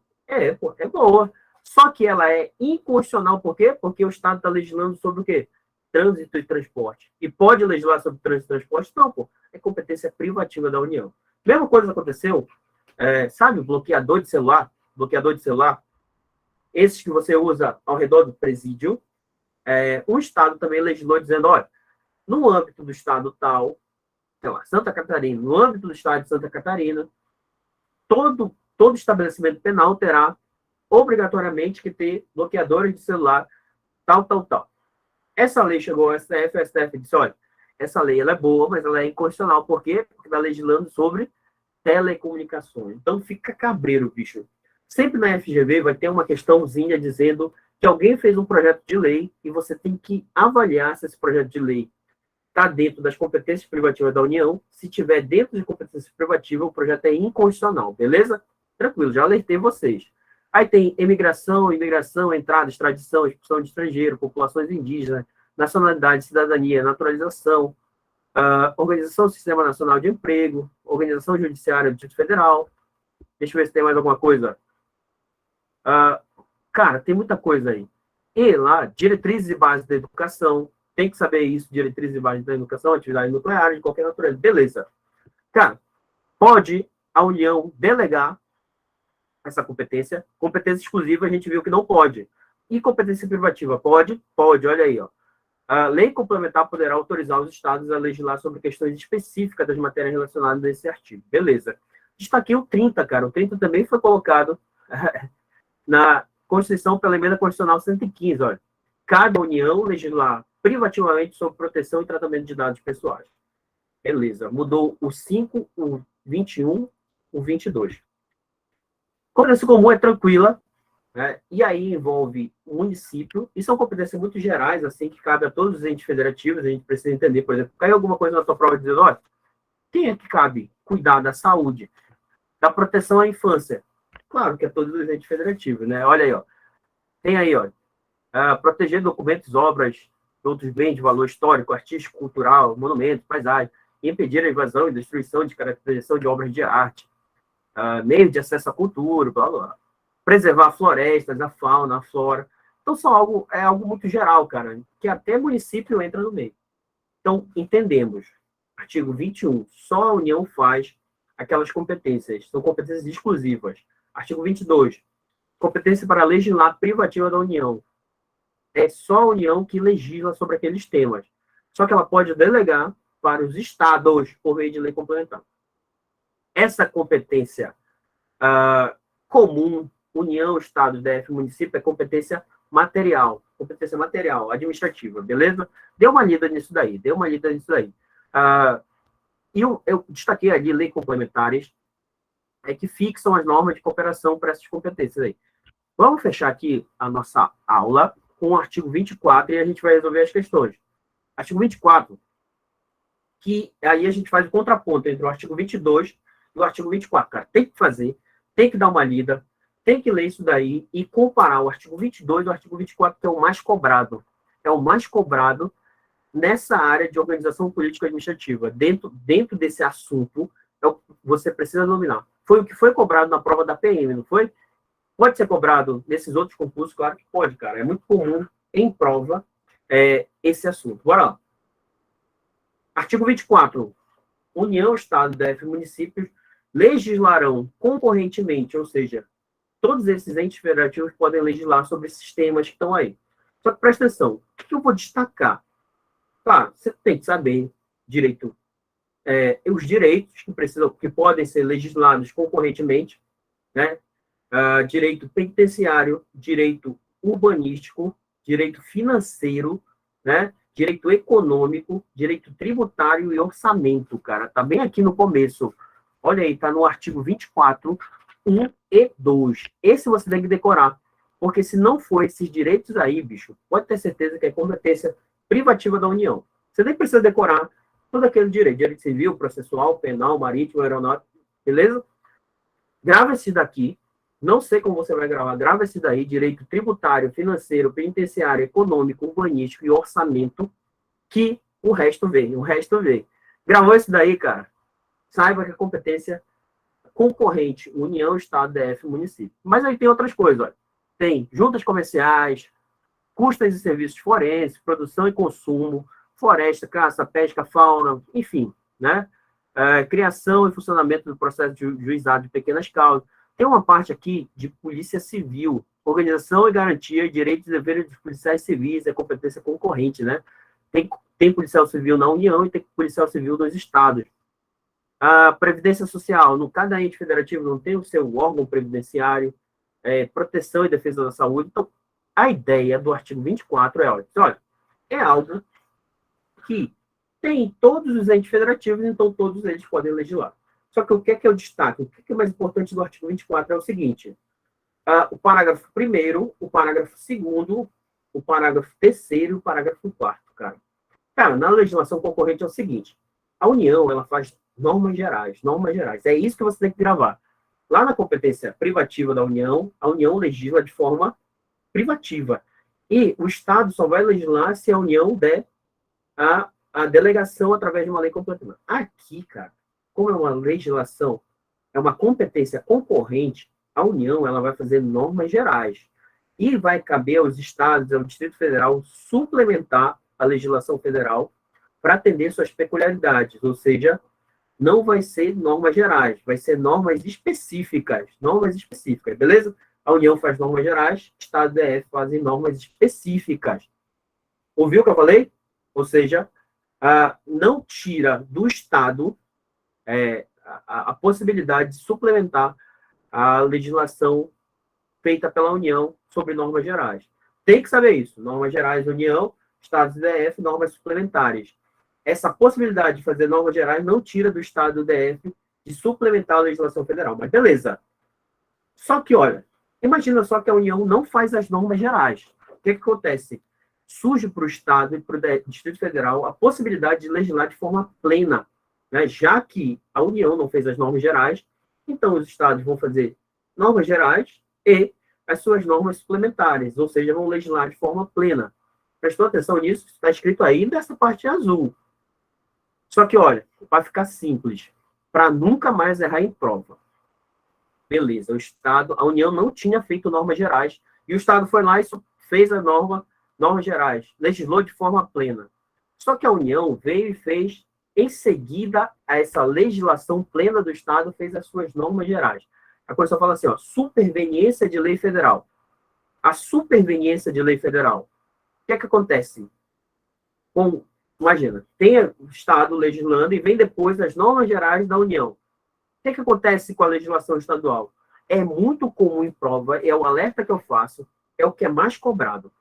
Pô, é boa. Só que ela é inconstitucional, por quê? Porque o Estado está legislando sobre o quê? Trânsito e transporte. E pode legislar sobre trânsito e transporte? Não, pô. É competência privativa da União. Mesma coisa aconteceu, sabe o bloqueador de celular? Bloqueador de celular? Esses que você usa ao redor do presídio, o Estado também legislou dizendo, olha, no âmbito do Estado tal, sei lá, Santa Catarina, no âmbito do Estado de Santa Catarina, todo estabelecimento penal terá obrigatoriamente que ter bloqueadores de celular, tal, tal, tal. Essa lei chegou ao STF, o STF disse, olha, essa lei ela é boa, mas ela é inconstitucional. Por quê? Porque está legislando sobre telecomunicações. Então fica cabreiro, bicho. Sempre na FGV vai ter uma questãozinha dizendo que alguém fez um projeto de lei e você tem que avaliar se esse projeto de lei está dentro das competências privativas da União. Se tiver dentro de competências privativas, o projeto é inconstitucional, beleza? Tranquilo, já alertei vocês. Aí tem imigração, entrada, extradição, expulsão de estrangeiro, populações indígenas, nacionalidade, cidadania, naturalização, organização do Sistema Nacional de Emprego, organização judiciária do Distrito Federal. Deixa eu ver se tem mais alguma coisa. Cara, tem muita coisa aí. E lá, diretrizes e bases da educação, tem que saber isso, diretrizes e bases da educação, atividade nuclear, de qualquer natureza. Beleza. Cara, pode a União delegar essa competência? Competência exclusiva a gente viu que não pode. E competência privativa? Pode? Pode, olha aí, ó. A lei complementar poderá autorizar os estados a legislar sobre questões específicas das matérias relacionadas a esse artigo. Beleza. Destaquei o 30, cara. O 30 também foi colocado na Constituição pela emenda constitucional 115, olha. Cabe à União legislar privativamente sobre proteção e tratamento de dados pessoais. Beleza. Mudou o 5, o 21, o 22. Competência comum é tranquila, né? E aí envolve o município, e são competências muito gerais, assim, que cabe a todos os entes federativos. A gente precisa entender, por exemplo, caiu alguma coisa na sua prova dizendo, olha, quem é que cabe cuidar da saúde, da proteção à infância? Claro que é todos os entes federativos, né? Olha aí, ó. Tem aí, ó, proteger documentos, obras, outros bens de valor histórico, artístico, cultural, monumentos, paisagem, e impedir a invasão e destruição de caracterização de obras de arte, meios de acesso à cultura, blá, blá. Preservar florestas, a fauna, a flora. Então, é algo muito geral, cara, que até município entra no meio. Então, entendemos. Artigo 21. Só a União faz aquelas competências. São competências exclusivas. Artigo 22. Competência para legislar privativa da União. É só a União que legisla sobre aqueles temas. Só que ela pode delegar para os estados por meio de lei complementar. Essa competência comum, União, Estado, DF, município, é competência material, administrativa, beleza? Dê uma lida nisso daí, E eu destaquei ali leis complementares que fixam as normas de cooperação para essas competências aí. Vamos fechar aqui a nossa aula com o artigo 24 e a gente vai resolver as questões. Artigo 24, que aí a gente faz o contraponto entre o artigo 22 e o artigo 24, cara. Tem que fazer, tem que dar uma lida, tem que ler isso daí e comparar o artigo 22 e o artigo 24, que é o mais cobrado. É o mais cobrado nessa área de organização política administrativa. Dentro desse assunto, você precisa dominar. Foi o que foi cobrado na prova da PM, não foi? Pode ser cobrado nesses outros concursos? Claro que pode, cara. É muito comum em prova esse assunto. Bora lá. Artigo 24. União, Estado, DF e municípios legislarão concorrentemente, ou seja, todos esses entes federativos podem legislar sobre esses temas que estão aí. Só que presta atenção, o que eu vou destacar? Claro, você tem que saber direito, os direitos que podem ser legislados concorrentemente, né? direito penitenciário, direito urbanístico, direito financeiro, né? Direito econômico, direito tributário e orçamento, cara. Tá bem aqui no começo. Olha aí, tá no artigo 24, 1 e 2. Esse você tem que decorar. Porque se não for esses direitos aí, bicho, pode ter certeza que é competência privativa da União. Você nem precisa decorar todo aquele direito. Direito civil, processual, penal, marítimo, aeronáutico, beleza? Grava esse daqui. Não sei como você vai gravar. Grava esse daí. Direito tributário, financeiro, penitenciário, econômico, urbanístico e orçamento, que o resto vem. O resto vem. Gravou esse daí, cara? Saiba que a competência concorrente, União, Estado, DF, município. Mas aí tem outras coisas, olha. Tem juntas comerciais, custas e serviços forenses, produção e consumo, floresta, caça, pesca, fauna, enfim, né? Criação e funcionamento do processo de juizado de pequenas causas. Tem uma parte aqui de polícia civil, organização e garantia, direitos e deveres dos policiais civis, é competência concorrente, né? Tem policial civil na União e tem policial civil nos estados. A Previdência Social, no cada ente federativo não tem o seu órgão previdenciário, proteção e defesa da saúde. Então, a ideia do artigo 24 olha, é algo que tem em todos os entes federativos, então todos eles podem legislar. Só que o que é o destaque? O que é mais importante do artigo 24 é o seguinte, o parágrafo 1º, o parágrafo 2º, o parágrafo 3º e o parágrafo 4º, cara. Cara, na legislação concorrente é o seguinte, a União, ela faz normas gerais. É isso que você tem que gravar. Lá na competência privativa da União, a União legisla de forma privativa. E o Estado só vai legislar se a União der a delegação através de uma lei complementar. Aqui, cara, como é uma legislação, é uma competência concorrente, a União ela vai fazer normas gerais. E vai caber aos estados, ao Distrito Federal, suplementar a legislação federal para atender suas peculiaridades. Ou seja, não vai ser normas gerais, vai ser normas específicas, beleza? A União faz normas gerais, Estado e DF fazem normas específicas. Ouviu o que eu falei? Ou seja, não tira do Estado a possibilidade de suplementar a legislação feita pela União sobre normas gerais. Tem que saber isso. Normas gerais, União, Estados e DF, normas suplementares. Essa possibilidade de fazer normas gerais não tira do Estado do DF de suplementar a legislação federal. Mas beleza. Só que, olha, imagina só que a União não faz as normas gerais. O que acontece? Surge para o Estado e para o Distrito Federal a possibilidade de legislar de forma plena. Né? Já que a União não fez as normas gerais, então os Estados vão fazer normas gerais e as suas normas suplementares, ou seja, vão legislar de forma plena. Prestou atenção nisso? Está escrito aí nessa parte azul. Só que, olha, para ficar simples, para nunca mais errar em prova. Beleza, o Estado, a União não tinha feito normas gerais, e o Estado foi lá e fez a normas gerais, legislou de forma plena. Só que a União veio e fez, em seguida a essa legislação plena do Estado, fez as suas normas gerais. A Constituição fala assim, superveniência de lei federal. A superveniência de lei federal. O que acontece? Imagina, tem o Estado legislando e vem depois as normas gerais da União. O que acontece com a legislação estadual? É muito comum em prova, é o alerta que eu faço, é o que é mais cobrado.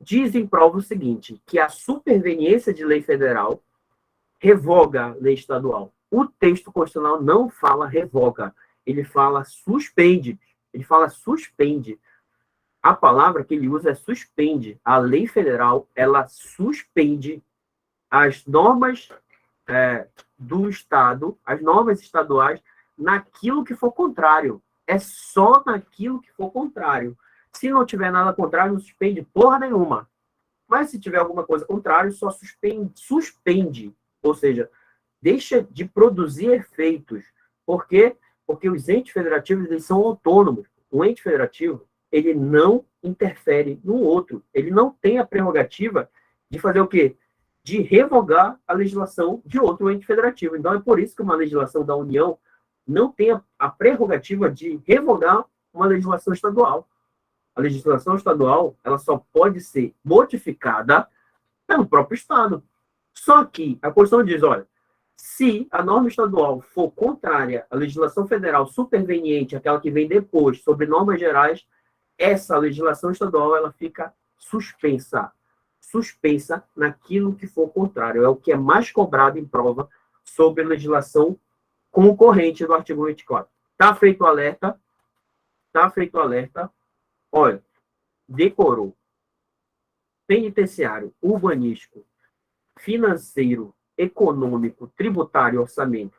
Diz em prova o seguinte, que a superveniência de lei federal revoga a lei estadual. O texto constitucional não fala revoga, ele fala suspende. A palavra que ele usa é suspende. A lei federal, ela suspende as normas do Estado, as normas estaduais, naquilo que for contrário. É só naquilo que for contrário. Se não tiver nada contrário, não suspende porra nenhuma. Mas se tiver alguma coisa contrária, só suspende. Ou seja, deixa de produzir efeitos. Por quê? Porque os entes federativos eles são autônomos. Um ente federativo ele não interfere no outro. Ele não tem a prerrogativa de fazer o quê? De revogar a legislação de outro ente federativo. Então, é por isso que uma legislação da União não tem a prerrogativa de revogar uma legislação estadual. A legislação estadual ela só pode ser modificada pelo próprio Estado. Só que a Constituição diz, olha, Se a norma estadual for contrária à legislação federal superveniente, aquela que vem depois, sobre normas gerais, essa legislação estadual ela fica suspensa. Suspensa naquilo que for contrário. É o que é mais cobrado em prova sobre legislação concorrente do artigo 24. Tá feito o alerta? Tá feito o alerta? Olha, decorou. Penitenciário, urbanístico, financeiro, econômico, tributário e orçamento.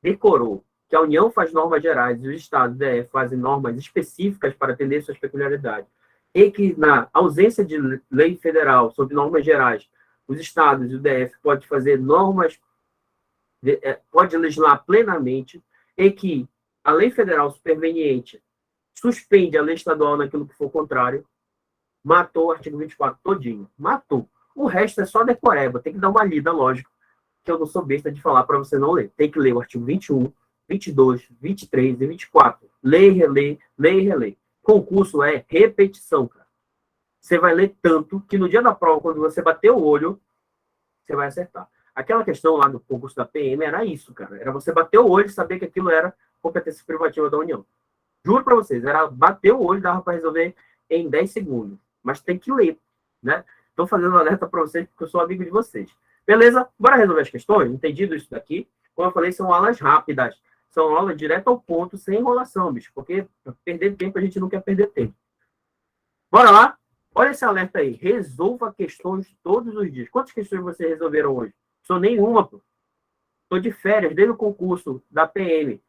Decorou que a União faz normas gerais e os estados fazem normas específicas para atender suas peculiaridades. E que, na ausência de lei federal sobre normas gerais, os estados e o DF podem fazer normas, pode legislar plenamente, e que a lei federal superveniente suspende a lei estadual naquilo que for contrário, matou o artigo 24 todinho. Matou. O resto é só decoreba. Tem que dar uma lida, lógico, que eu não sou besta de falar para você não ler. Tem que ler o artigo 21, 22, 23 e 24. Lê e relê, lê e relê. Concurso é repetição, cara. Você vai ler tanto que no dia da prova, quando você bater o olho, você vai acertar. Aquela questão lá do concurso da PM era isso, cara. Era você bater o olho e saber que aquilo era competência privativa da União. Juro para vocês, era bater o olho e dava para resolver em 10 segundos. Mas tem que ler, né? Estou fazendo alerta para vocês porque eu sou amigo de vocês. Beleza? Bora resolver as questões? Entendido isso daqui? Como eu falei, são aulas rápidas. São aulas direto ao ponto, sem enrolação, bicho. Porque perder tempo, a gente não quer perder tempo. Bora lá? Olha esse alerta aí. Resolva questões todos os dias. Quantas questões vocês resolveram hoje? Só nenhuma, pô. Estou de férias, desde o concurso da PM.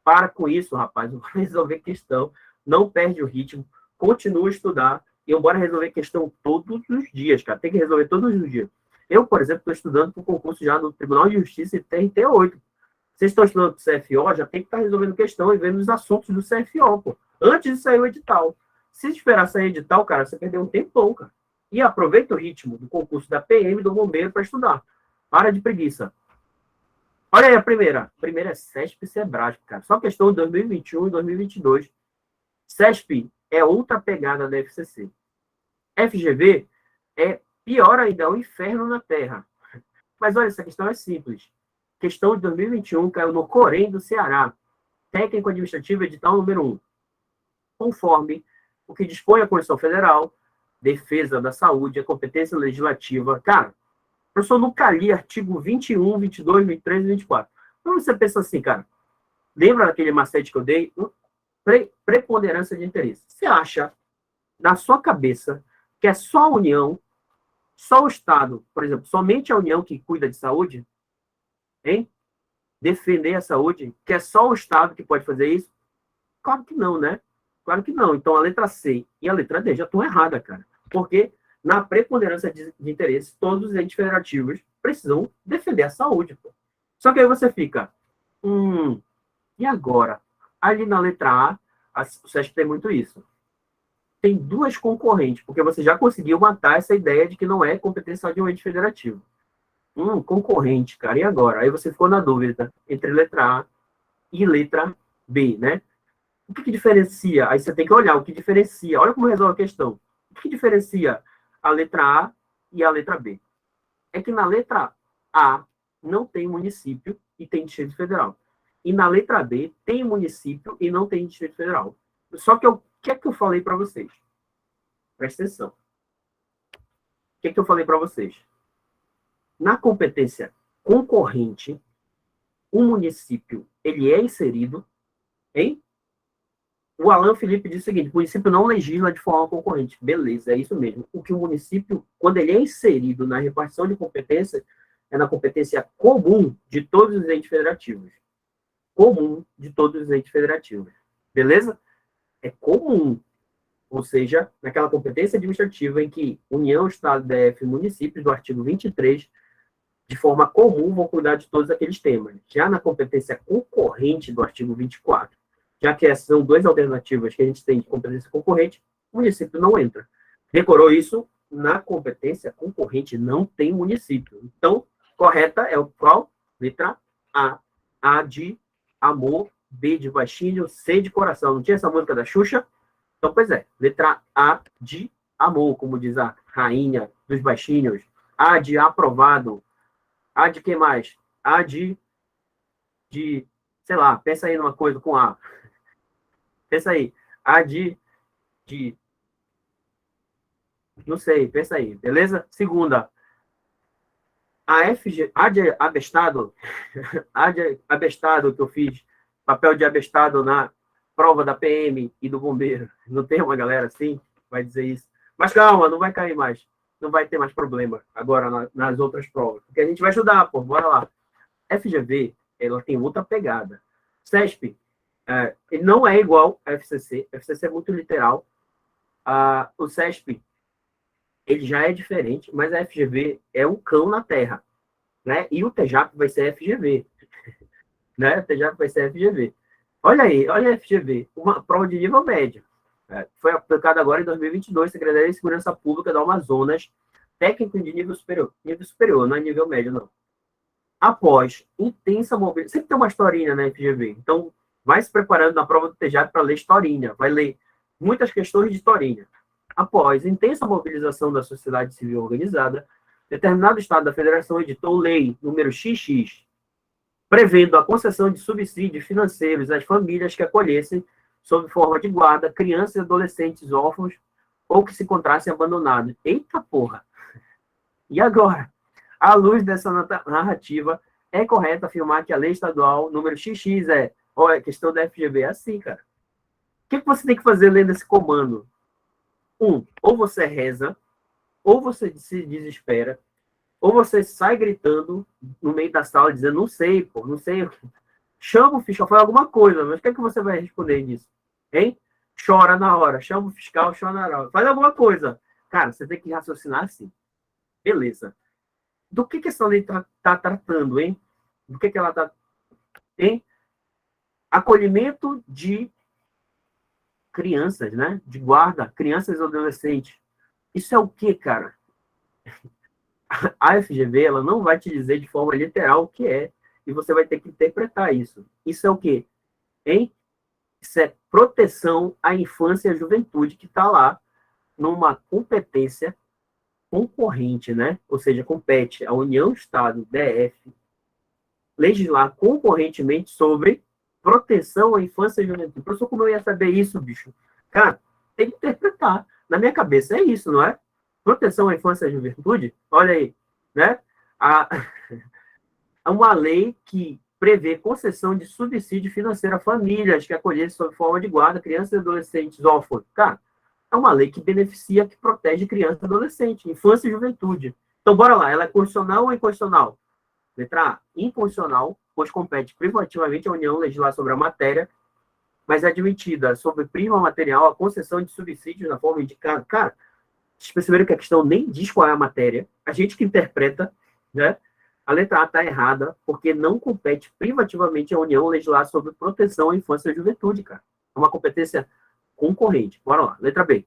Para com isso, rapaz. Vou resolver questão. Não perde o ritmo. Continua a estudar. E bora resolver questão todos os dias, cara. Tem que resolver todos os dias. Eu, por exemplo, estou estudando para o concurso já no Tribunal de Justiça e TRT8. Vocês estão estudando para o CFO, já tem que estar resolvendo questão e vendo os assuntos do CFO, pô. Antes de sair o edital. Se esperar sair o edital, cara, você perdeu um tempão, cara. E aproveita o ritmo do concurso da PM e do bombeiro para estudar. Para de preguiça. Olha aí a primeira. A primeira é CESP e Sebrasp, cara. Só questão de 2021 e 2022. CESP é outra pegada da FCC. FGV é pior ainda, é o inferno na Terra. Mas olha, essa questão é simples. Questão de 2021 caiu no Corém do Ceará. Técnico administrativo, edital número 1. Conforme o que dispõe a Constituição Federal, defesa da saúde, a competência legislativa. Cara, o professor nunca li artigo 21, 22, 23 e 24. Então você pensa assim, cara, lembra daquele macete que eu dei? Preponderância de interesse. Você acha, na sua cabeça, que é só a União, só o Estado, por exemplo, somente a União que cuida de saúde, hein? Defender a saúde, que é só o Estado que pode fazer isso? Claro que não, né? Claro que não. Então, a letra C e a letra D já estão erradas, cara. Porque, na preponderância de interesse, todos os entes federativos precisam defender a saúde. Pô. Só que aí você fica, e agora? Ali na letra A, o SESC tem muito isso. Tem duas concorrentes, porque você já conseguiu matar essa ideia de que não é competência de um ente federativo. Concorrente, cara, e agora? Aí você ficou na dúvida entre letra A e letra B, né? O que diferencia? Aí você tem que olhar o que diferencia. Olha como resolve a questão. O que diferencia a letra A e a letra B? É que na letra A não tem município e tem Distrito Federal. E na letra B tem município e não tem Distrito Federal. Só que o que é que eu falei para vocês? Presta atenção. O que é que eu falei para vocês? Na competência concorrente, o município, ele é inserido em... O Alan Felipe disse o seguinte, o município não legisla de forma concorrente. Beleza, é isso mesmo. O que o município, quando ele é inserido na repartição de competência, é na competência comum de todos os entes federativos. Comum de todos os entes federativos. Beleza? É comum. Ou seja, naquela competência administrativa em que União, Estado, DF e municípios, do artigo 23, de forma comum, vão cuidar de todos aqueles temas. Já na competência concorrente do artigo 24, já que essas são duas alternativas que a gente tem de competência concorrente, o município não entra. Decorou isso? Na competência concorrente não tem município. Então, correta é o qual? Letra A. A de amor, B de baixinho, C de coração. Não tinha essa música da Xuxa? Então, pois é. Letra A de amor, como diz a rainha dos baixinhos. A de aprovado. A de que mais? A de, sei lá, pensa aí numa coisa com A. Pensa aí. A de, não sei, pensa aí, beleza? Segunda, a FG, A de abestado, A de abestado que eu fiz, papel de abestado na prova da PM e do bombeiro. Não tem uma galera assim? Vai dizer isso. Mas calma, não vai cair mais. Não vai ter mais problema agora nas outras provas. Porque a gente vai estudar, pô, bora lá. FGV, ela tem outra pegada. CESP, ele não é igual a FCC. A FCC é muito literal. O CESP, ele já é diferente, mas a FGV é um cão na terra, né? E o TJAP vai ser FGV, né? O TJAP vai ser FGV. Olha aí, olha a FGV, uma prova de nível médio. Foi aplicada agora em 2022, Secretaria de Segurança Pública do Amazonas, técnico de nível superior, não é nível médio, não. Após intensa mobilização, sempre tem uma historinha na FGV, então vai se preparando na prova do TJAP para ler historinha, vai ler muitas questões de historinha. Após intensa mobilização da sociedade civil organizada, determinado Estado da Federação editou lei número XX, prevendo a concessão de subsídios financeiros às famílias que acolhessem, sob forma de guarda, crianças e adolescentes órfãos ou que se encontrassem abandonados. Eita porra! E agora? À luz dessa narrativa, é correto afirmar que a lei estadual número XX é questão da FGV, é assim, cara. O que você tem que fazer lendo esse comando? Ou você reza, ou você se desespera, ou você sai gritando no meio da sala, dizendo, não sei, pô, não sei. Chama o fiscal, foi alguma coisa, mas o que é que você vai responder disso? Hein? Chora na hora, chama o fiscal, chora na hora. Faz alguma coisa. Cara, você tem que raciocinar assim. Beleza. Do que essa lei tá tratando, hein? Do que ela tá... Hein? Acolhimento de crianças, né? De guarda, crianças e adolescentes. Isso é o que, cara? A FGV, ela não vai te dizer de forma literal o que é, e você vai ter que interpretar isso. Isso é o quê? Hein? Isso é proteção à infância e à juventude, que está lá numa competência concorrente, né? Ou seja, compete à União, Estado, DF, legislar concorrentemente sobre proteção à infância e juventude. Professor, como eu ia saber isso, bicho? Cara, tem que interpretar. Na minha cabeça é isso, não é? Proteção à infância e juventude, olha aí, né? Uma lei que prevê concessão de subsídio financeiro a famílias que acolhessem sob forma de guarda crianças e adolescentes órfãos. Cara, é uma lei que beneficia, que protege criança e adolescente, infância e juventude. Então, bora lá, ela é constitucional ou inconstitucional? Letra A, inconstitucional, pois compete privativamente à União legislar sobre a matéria, mas é admitida sob prima material a concessão de subsídios na forma indicada. Cara, vocês perceberam que a questão nem diz qual é a matéria, a gente que interpreta, né? A letra A está errada, porque não compete privativamente à União legislar sobre proteção à infância e juventude, cara. É uma competência concorrente. Bora lá. Letra B.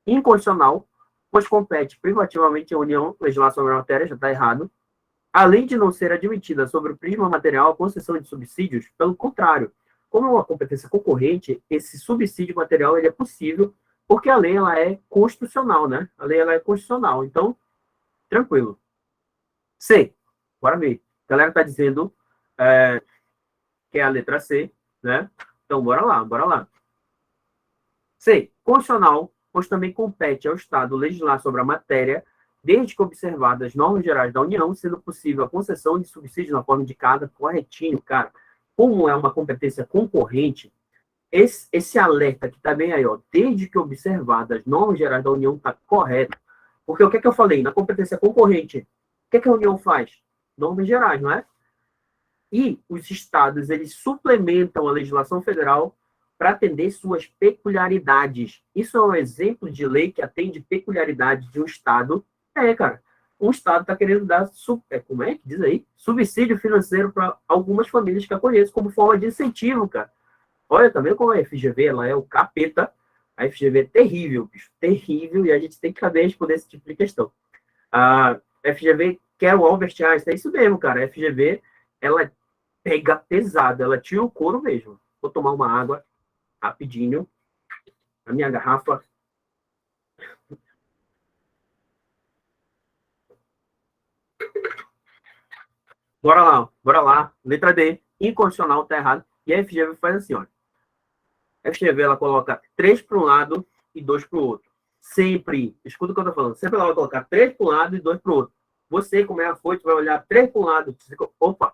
Inconstitucional, pois compete privativamente à União legislar sobre a matéria, já está errado. Além de não ser admitida sobre o prisma material a concessão de subsídios, pelo contrário, como é uma competência concorrente, esse subsídio material ele é possível porque a lei ela é constitucional, né? A lei ela é constitucional. Então, tranquilo. C. Bora ver. A galera está dizendo que é a letra C, né? Então, bora lá, bora lá. C. Constitucional, pois também compete ao Estado legislar sobre a matéria, desde que observadas as normas gerais da União, sendo possível a concessão de subsídios na forma indicada, corretinho, cara. Como é uma competência concorrente, esse alerta que está bem aí, ó, desde que observadas as normas gerais da União, está correto. Porque o que é que eu falei? Na competência concorrente, o que é que a União faz? Normas gerais, não é? E os estados, eles suplementam a legislação federal para atender suas peculiaridades. Isso é um exemplo de lei que atende peculiaridades de um estado. Cara, um estado está querendo dar, como é que diz aí? Subsídio financeiro para algumas famílias que eu conheço como forma de incentivo, cara. Olha, também como a FGV, ela é o capeta. A FGV é terrível, bicho, terrível, e a gente tem que saber responder esse tipo de questão. A FGV quer o Albert Einstein, é isso mesmo, cara. A FGV, ela pega pesado, ela tira o couro mesmo. Vou tomar uma água rapidinho. A minha garrafa. Bora lá, bora lá. Letra D, incondicional, tá errado. E a FGV faz assim, ó. A FGV, ela coloca 3 para um lado e 2 para o outro. Sempre, escuta o que eu tô falando, sempre ela vai colocar 3 para um lado e 2 para o outro. Você, como é a fonte, vai olhar 3 para um lado. Opa,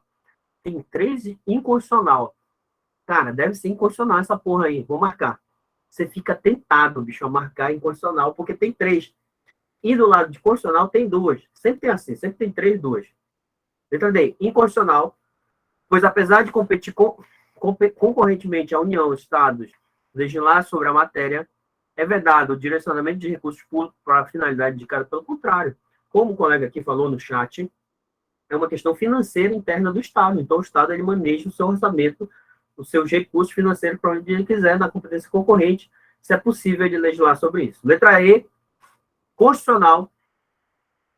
tem 3 incondicional. Cara, deve ser incondicional essa porra aí. Vou marcar. Você fica tentado, bicho, a marcar incondicional, porque tem 3. E do lado de condicional tem 2. Sempre tem assim, sempre tem 3, 2. Letra D, incondicional, pois apesar de competir concorrentemente a União, Estados, legislar sobre a matéria, é vedado o direcionamento de recursos públicos para a finalidade indicada pelo contrário. Como o colega aqui falou no chat, é uma questão financeira interna do Estado. Então, o Estado ele maneja o seu orçamento, os seus recursos financeiros para onde ele quiser, na competência concorrente, se é possível de legislar sobre isso. Letra E, constitucional,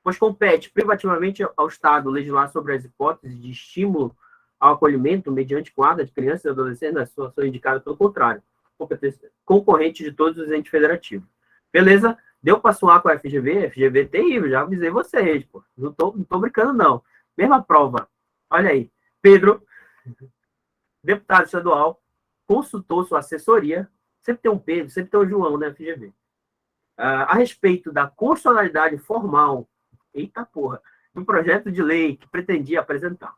pois compete privativamente ao Estado legislar sobre as hipóteses de estímulo ao acolhimento mediante guarda de crianças e adolescentes na situação indicada pelo contrário, competência concorrente de todos os entes federativos. Beleza? Deu para suar com a FGV? FGV é terrível, já avisei vocês, pô. Não tô brincando, não. Mesma prova. Olha aí. Pedro, deputado estadual, consultou sua assessoria. Sempre tem um Pedro, sempre tem um João na FGV. A respeito da constitucionalidade formal, eita porra, do projeto de lei que pretendia apresentar.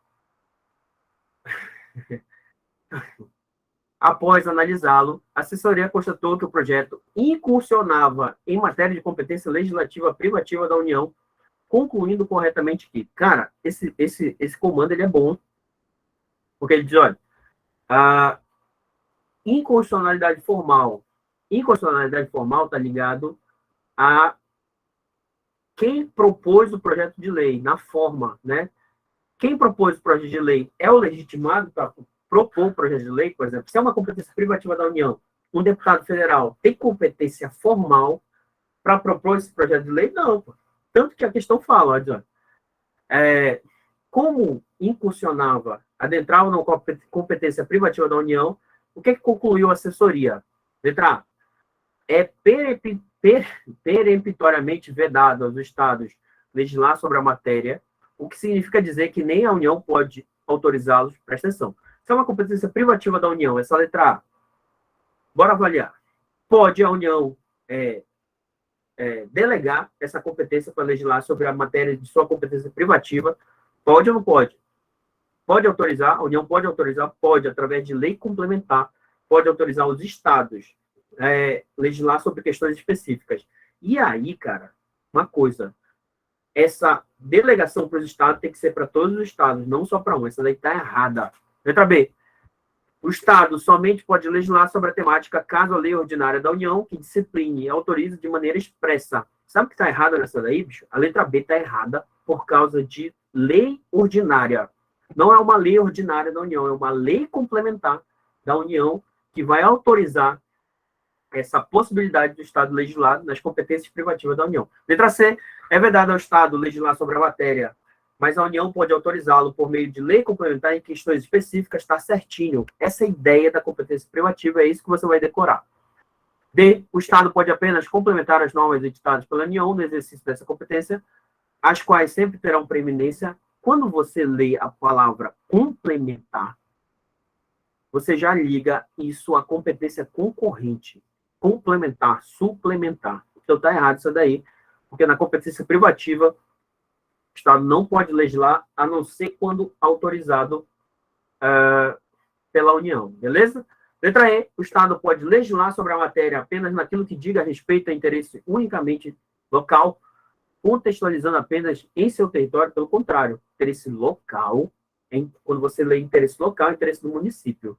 Após analisá-lo, a assessoria constatou que o projeto incursionava em matéria de competência legislativa privativa da União, concluindo corretamente que, cara, esse comando ele é bom, porque ele diz, olha, a inconstitucionalidade formal está ligado a quem propôs o projeto de lei, na forma, né? Quem propôs o projeto de lei é o legitimado para propor o projeto de lei, por exemplo, se é uma competência privativa da União, um deputado federal tem competência formal para propor esse projeto de lei? Não, pô. Tanto que a questão fala, olha, como incursionava, adentrava na competência privativa da União, o que concluiu a assessoria? Letra A, é peremptoriamente vedado aos estados legislar sobre a matéria, o que significa dizer que nem a União pode autorizá-los, presta atenção. Se é uma competência privativa da União, essa letra A, bora avaliar. Pode a União delegar essa competência para legislar sobre a matéria de sua competência privativa? Pode ou não pode? Pode autorizar, a União pode autorizar? Pode, através de lei complementar, pode autorizar os estados legislar sobre questões específicas. E aí, cara, uma coisa, essa delegação para os estados tem que ser para todos os estados, não só para um. Essa daí está errada. Letra B. O Estado somente pode legislar sobre a temática caso a lei ordinária da União, que discipline e autorize de maneira expressa. Sabe o que está errado nessa daí, bicho? A letra B está errada por causa de lei ordinária. Não é uma lei ordinária da União, é uma lei complementar da União que vai autorizar essa possibilidade do Estado legislar nas competências privativas da União. Letra C. É vedado ao Estado legislar sobre a matéria, mas a União pode autorizá-lo por meio de lei complementar em questões específicas, está certinho. Essa é a ideia da competência privativa, é isso que você vai decorar. D. O Estado pode apenas complementar as normas editadas pela União no exercício dessa competência, as quais sempre terão preeminência. Quando você lê a palavra complementar, você já liga isso à competência concorrente. Complementar, suplementar. Então está errado isso daí, porque na competência privativa, o Estado não pode legislar, a não ser quando autorizado pela União, beleza? Letra E, o Estado pode legislar sobre a matéria apenas naquilo que diga respeito a interesse unicamente local, contextualizando apenas em seu território, pelo contrário, interesse local, quando você lê interesse local, interesse do município.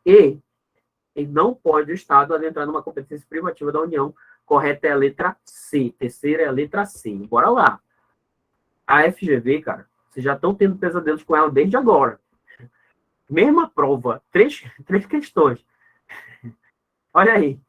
E não pode o Estado adentrar numa competência privativa da União. Correta é a letra C. Terceira é a letra C. Bora lá. A FGV, cara, vocês já estão tendo pesadelos com ela desde agora. Mesma prova. Três questões. Olha aí.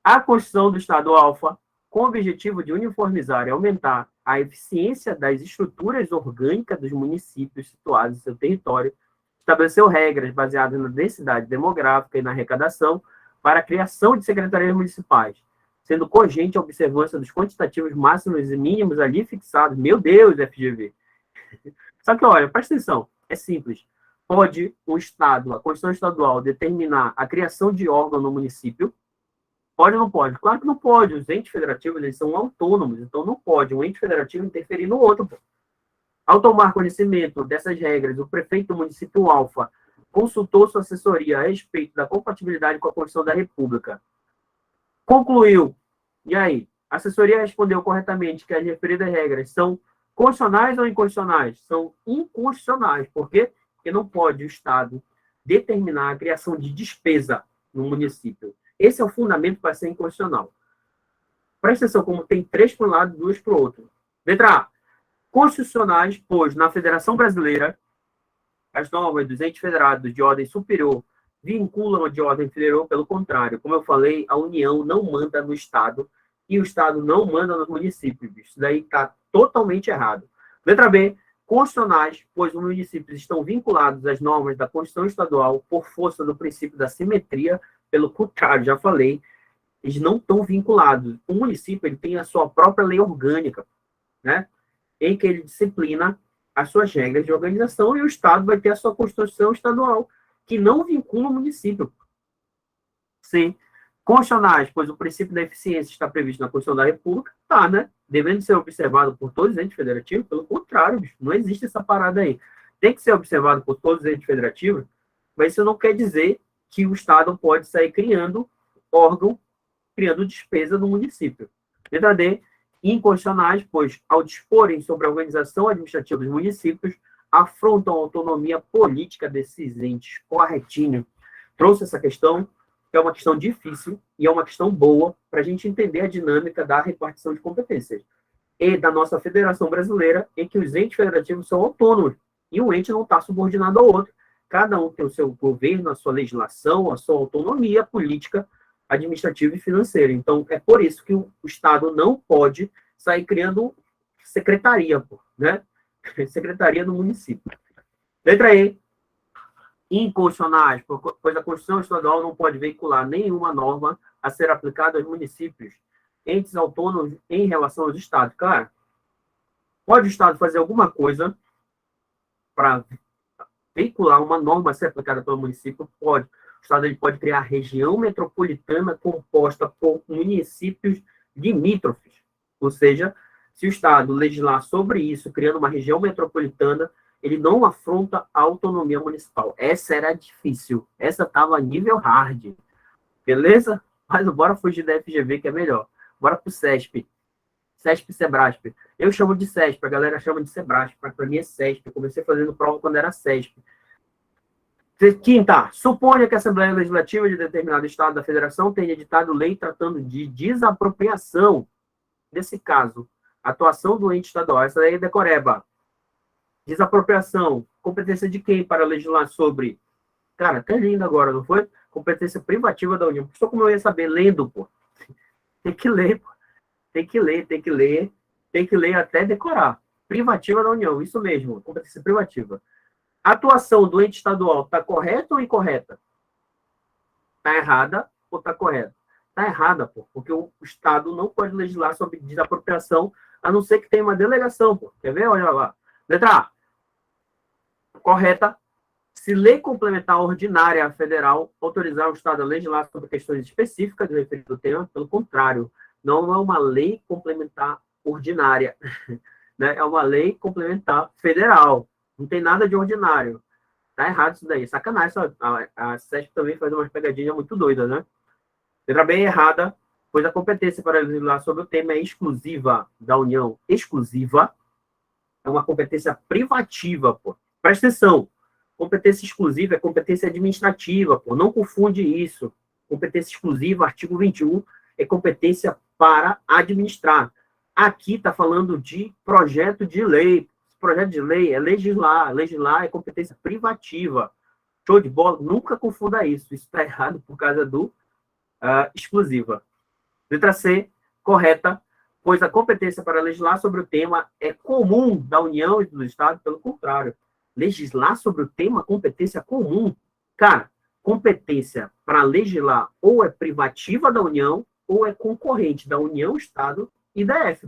A Constituição do Estado Alfa, com o objetivo de uniformizar e aumentar a eficiência das estruturas orgânicas dos municípios situados em seu território, estabeleceu regras baseadas na densidade demográfica e na arrecadação para a criação de secretarias municipais, sendo cogente a observância dos quantitativos máximos e mínimos ali fixados. Meu Deus, FGV! Só que, olha, presta atenção, é simples. Pode o Estado, a Constituição Estadual, determinar a criação de órgão no município? Pode ou não pode? Claro que não pode. Os entes federativos, eles são autônomos, então não pode um ente federativo interferir no outro. Pô. Ao tomar conhecimento dessas regras, o prefeito do município Alfa consultou sua assessoria a respeito da compatibilidade com a Constituição da República. Concluiu. E aí? A assessoria respondeu corretamente que as referidas regras são constitucionais ou inconstitucionais? São inconstitucionais. Por quê? Porque não pode o Estado determinar a criação de despesa no município. Esse é o fundamento para ser inconstitucional. Presta atenção como tem 3 para um lado e 2 para o outro. Letra A. Constitucionais, pois na Federação Brasileira, as normas dos entes federados de ordem superior vinculam a de ordem inferior, pelo contrário. Como eu falei, a União não manda no Estado e o Estado não manda nos municípios. Isso daí está totalmente errado. Letra B. Constitucionais, pois os municípios estão vinculados às normas da Constituição Estadual por força do princípio da simetria. Pelo contrário, já falei, eles não estão vinculados. O município ele tem a sua própria lei orgânica, né? Em que ele disciplina as suas regras de organização e o Estado vai ter a sua Constituição Estadual, que não vincula o município. Sim. Constitucionais, pois o princípio da eficiência está previsto na Constituição da República, tá, né? Devendo ser observado por todos os entes federativos, pelo contrário, bicho, não existe essa parada aí. Tem que ser observado por todos os entes federativos, mas isso não quer dizer que o Estado pode sair criando órgão, criando despesa no município. Letra D, inconstitucionais, pois, ao disporem sobre a organização administrativa dos municípios, afrontam a autonomia política desses entes. Corretinho. Trouxe essa questão, que é uma questão difícil e é uma questão boa para a gente entender a dinâmica da repartição de competências. E da nossa Federação Brasileira, em que os entes federativos são autônomos e um ente não está subordinado ao outro. Cada um tem o seu governo, a sua legislação, a sua autonomia política, administrativa e financeira. Então, é por isso que o Estado não pode sair criando secretaria, né? Secretaria no município. Letra E. Inconstitucionais, pois a Constituição Estadual não pode veicular nenhuma norma a ser aplicada aos municípios, entes autônomos em relação aos estados. Claro, pode o Estado fazer alguma coisa para veicular uma norma a ser aplicada pelo município? Pode. O Estado ele pode criar região metropolitana composta por municípios limítrofes. Ou seja, se o Estado legislar sobre isso, criando uma região metropolitana, ele não afronta a autonomia municipal. Essa era difícil. Essa estava a nível hard. Beleza? Mas bora fugir da FGV, que é melhor. Bora pro CESP. CESP e SEBRASP. Eu chamo de CESP, a galera chama de SEBRASP. Para mim é CESP. Eu comecei fazendo prova quando era CESP. Quinta, suponha que a Assembleia Legislativa de determinado Estado da Federação tenha editado lei tratando de desapropriação. Nesse caso, atuação do ente estadual. Essa daí é decoreba. Desapropriação. Competência de quem para legislar sobre? Cara, até lindo agora, não foi? Competência privativa da União. Só como eu ia saber? Lendo, pô. Tem que ler, pô. Tem que ler, tem que ler. Tem que ler até decorar. Privativa da União, isso mesmo. Competência privativa. A atuação do ente estadual está correta ou incorreta? Está errada ou está correta? Está errada, pô. Porque o Estado não pode legislar sobre desapropriação, a não ser que tenha uma delegação, pô. Quer ver? Olha lá. Letra A. Correta. Se lei complementar ordinária federal autorizar o Estado a legislar sobre questões específicas do referido tema, pelo contrário, não é uma lei complementar ordinária, né? É uma lei complementar federal. Não tem nada de ordinário. Tá errado isso daí. Sacanagem. A SESP também faz umas pegadinhas muito doidas, né? Letra B errada, pois a competência para legislar sobre o tema é exclusiva da União. Exclusiva é uma competência privativa, pô. Presta atenção. Competência exclusiva é competência administrativa, pô. Não confunde isso. Competência exclusiva, artigo 21, é competência para administrar. Aqui está falando de projeto de lei. Projeto de lei é legislar. Legislar é competência privativa. Show de bola? Nunca confunda isso. Isso está errado por causa do exclusiva. Letra C, correta, pois a competência para legislar sobre o tema é comum da União e dos Estados, pelo contrário. Legislar sobre o tema, competência comum. Cara, competência para legislar ou é privativa da União ou é concorrente da União, Estado e da F.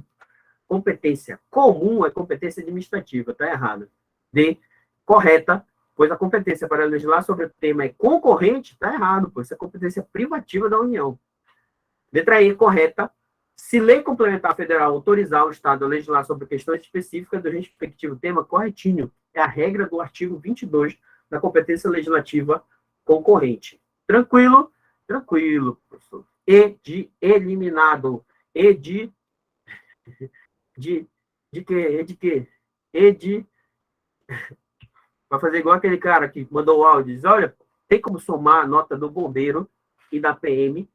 Competência comum é competência administrativa, tá errado. D, correta, pois a competência para legislar sobre o tema é concorrente, está errado, pois isso é competência privativa da União. Letra E, correta. Se lei complementar federal autorizar o Estado a legislar sobre questões específicas do respectivo tema, corretinho. É a regra do artigo 22 da competência legislativa concorrente. Tranquilo? Tranquilo, professor. E de eliminado. E de quê? E de quê? E de... Vai fazer igual aquele cara que mandou o áudio. Diz, olha, tem como somar a nota do bombeiro e da PM.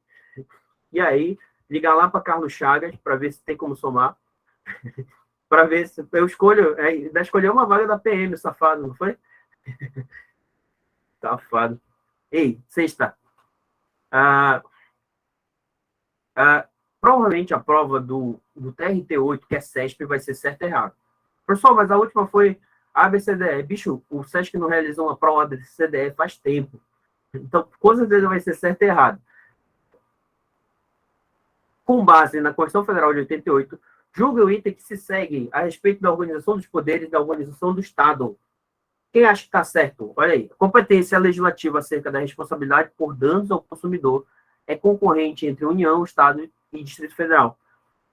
E aí, ligar lá para Carlos Chagas para ver se tem como somar. Para ver se eu escolho. Ainda escolheu uma vaga da PM, safado, não foi? Safado. Ei, sexta. Ah, provavelmente a prova do TRT8, que é SESP, vai ser certo e errado. Pessoal, mas a última foi ABCDE. Bicho, o SESC não realizou uma prova de CDE faz tempo. Então, com certeza vai ser certo e errado. Com base na Constituição Federal de 88, julga o item que se segue a respeito da organização dos poderes e da organização do Estado. Quem acha que está certo? Olha aí. Competência legislativa acerca da responsabilidade por danos ao consumidor é concorrente entre União, Estado e Distrito Federal.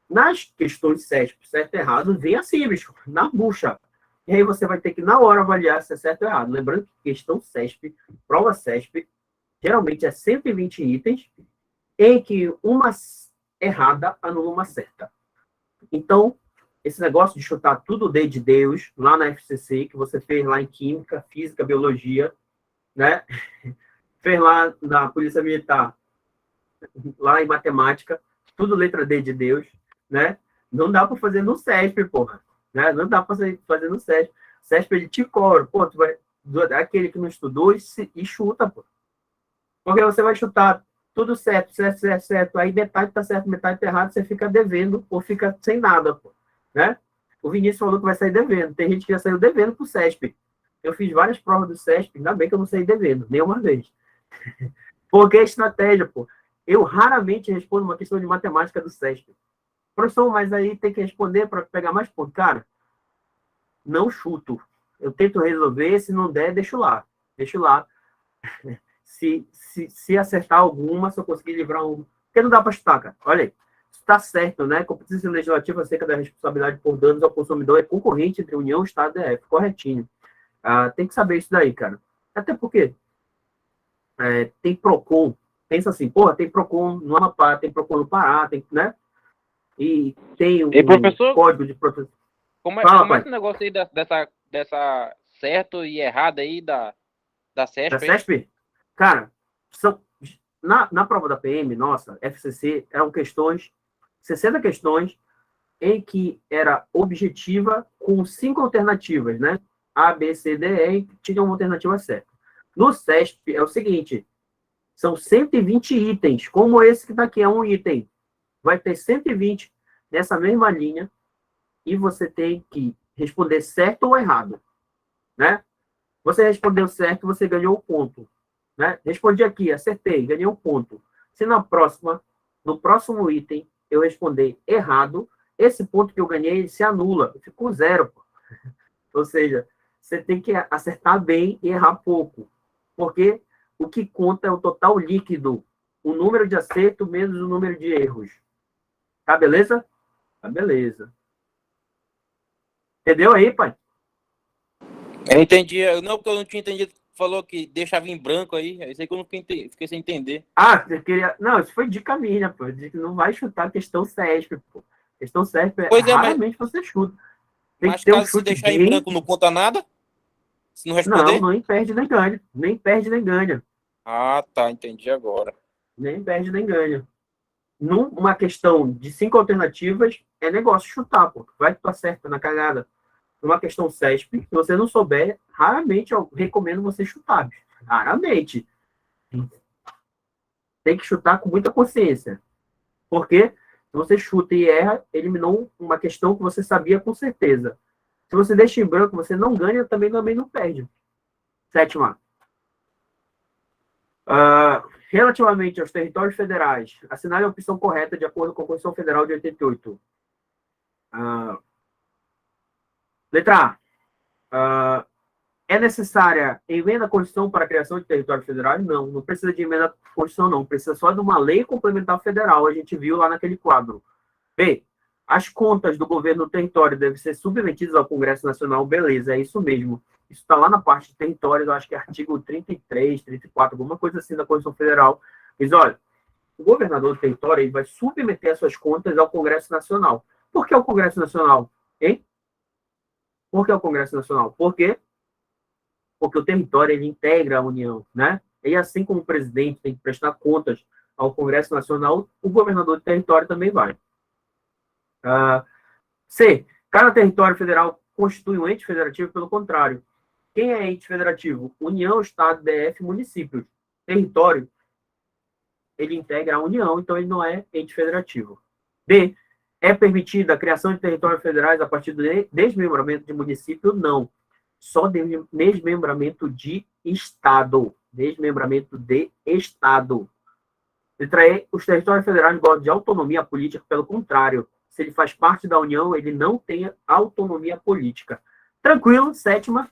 Nas questões CESP, certo e errado, vem assim, bicho, na bucha. E aí você vai ter que, na hora, avaliar se é certo ou errado. Lembrando que questão CESP, prova CESP, geralmente é 120 itens, em que uma errada anula uma certa. Então, esse negócio de chutar tudo de Deus, lá na FCC, que você fez lá em Química, Física, Biologia, né? Fez lá na Polícia Militar, lá em Matemática, tudo letra D de Deus, né? Não dá para fazer no CESP, porra. Né? Não dá para fazer no CESP. CESP, ele te cobra. Pô, tu vai... Aquele que não estudou e chuta, pô. Porque você vai chutar tudo certo, certo, certo, certo. Aí metade tá certo, metade tá errado, você fica devendo ou fica sem nada, pô. Né? O Vinícius falou que vai sair devendo. Tem gente que já saiu devendo pro CESP. Eu fiz várias provas do CESP, ainda bem que eu não saí devendo, nenhuma vez. Porque é estratégia, pô. Eu raramente respondo uma questão de matemática do CESP. Professor, mas aí tem que responder para pegar mais pontos. Cara, não chuto. Eu tento resolver, se não der, deixo lá. Deixo lá. Se acertar alguma, se eu conseguir livrar um... Porque não dá para chutar, cara. Olha aí. Está certo, né? Competência legislativa acerca da responsabilidade por danos ao consumidor é concorrente entre União, Estado e DF. Corretinho. Tem que saber isso daí, cara. Até porque tem PROCON. Pensa assim, porra, tem PROCON no Amapá, tem PROCON no Pará, tem, né? E tem um código de proteção. Como é esse negócio aí dessa certo e errado aí da CESP? Da CESP? Cara, na prova da PM, nossa, FCC, eram questões, 60 questões, em que era objetiva com 5 alternativas, né? A, B, C, D, E, e tinha uma alternativa certa. No CESP é o seguinte, são 120 itens, como esse que está aqui é um item. Vai ter 120 nessa mesma linha e você tem que responder certo ou errado, né? Você respondeu certo, você ganhou o ponto, né? Respondi aqui, acertei, ganhei um ponto. Se no próximo item, eu responder errado, esse ponto que eu ganhei se anula, eu fico com 0. Ou seja, você tem que acertar bem e errar pouco, porque o que conta é o total líquido, o número de acerto menos o número de erros. Tá beleza? Tá beleza. Entendeu aí, pai? Eu entendi. Não, porque eu não tinha entendido. Falou que deixava em branco aí. É isso aí que eu não fiquei sem entender. Você queria... Não, isso foi dica minha, pô. Não vai chutar questão CESP, pô. Questão CESP, raramente você chuta. Tem mas que ter caso um chute se deixar bem... em branco, não conta nada? Se não responder? Não, nem perde nem ganha. Nem perde nem ganha. Ah, tá. Entendi agora. Nem perde nem ganha. Numa questão de 5 alternativas, é negócio chutar, pô. Vai que tu acerta na cagada. Numa questão CESP, se você não souber, raramente eu recomendo você chutar. Raramente. Tem que chutar com muita consciência. Porque se você chuta e erra, eliminou uma questão que você sabia com certeza. Se você deixa em branco, você não ganha, também não perde. Sétima. Relativamente aos territórios federais, assinale a opção correta de acordo com a Constituição Federal de 88. Letra A. É necessária emenda à Constituição para a criação de territórios federais? Não, não precisa de emenda à Constituição, não. Precisa só de uma lei complementar federal, a gente viu lá naquele quadro. B, as contas do governo do território devem ser submetidas ao Congresso Nacional, beleza, é isso mesmo. Isso está lá na parte de territórios, eu acho que é artigo 33, 34, alguma coisa assim da Constituição Federal. Mas, olha, o governador do território ele vai submeter as suas contas ao Congresso Nacional. Por que o Congresso Nacional? Hein? Por que o Congresso Nacional? Por quê? Porque o território ele integra a União, né? E assim como o presidente tem que prestar contas ao Congresso Nacional, o governador do território também vai. C. Cada território federal constitui um ente federativo, pelo contrário. Quem é ente federativo? União, Estado, DF, municípios. Território, ele integra a União, então ele não é ente federativo. D. É permitida a criação de territórios federais a partir do desmembramento de município? Não. Só desmembramento de Estado. Desmembramento de Estado. Letra E. Os territórios federais gozam de autonomia política, pelo contrário. Se ele faz parte da União, ele não tem autonomia política. Tranquilo, sétima.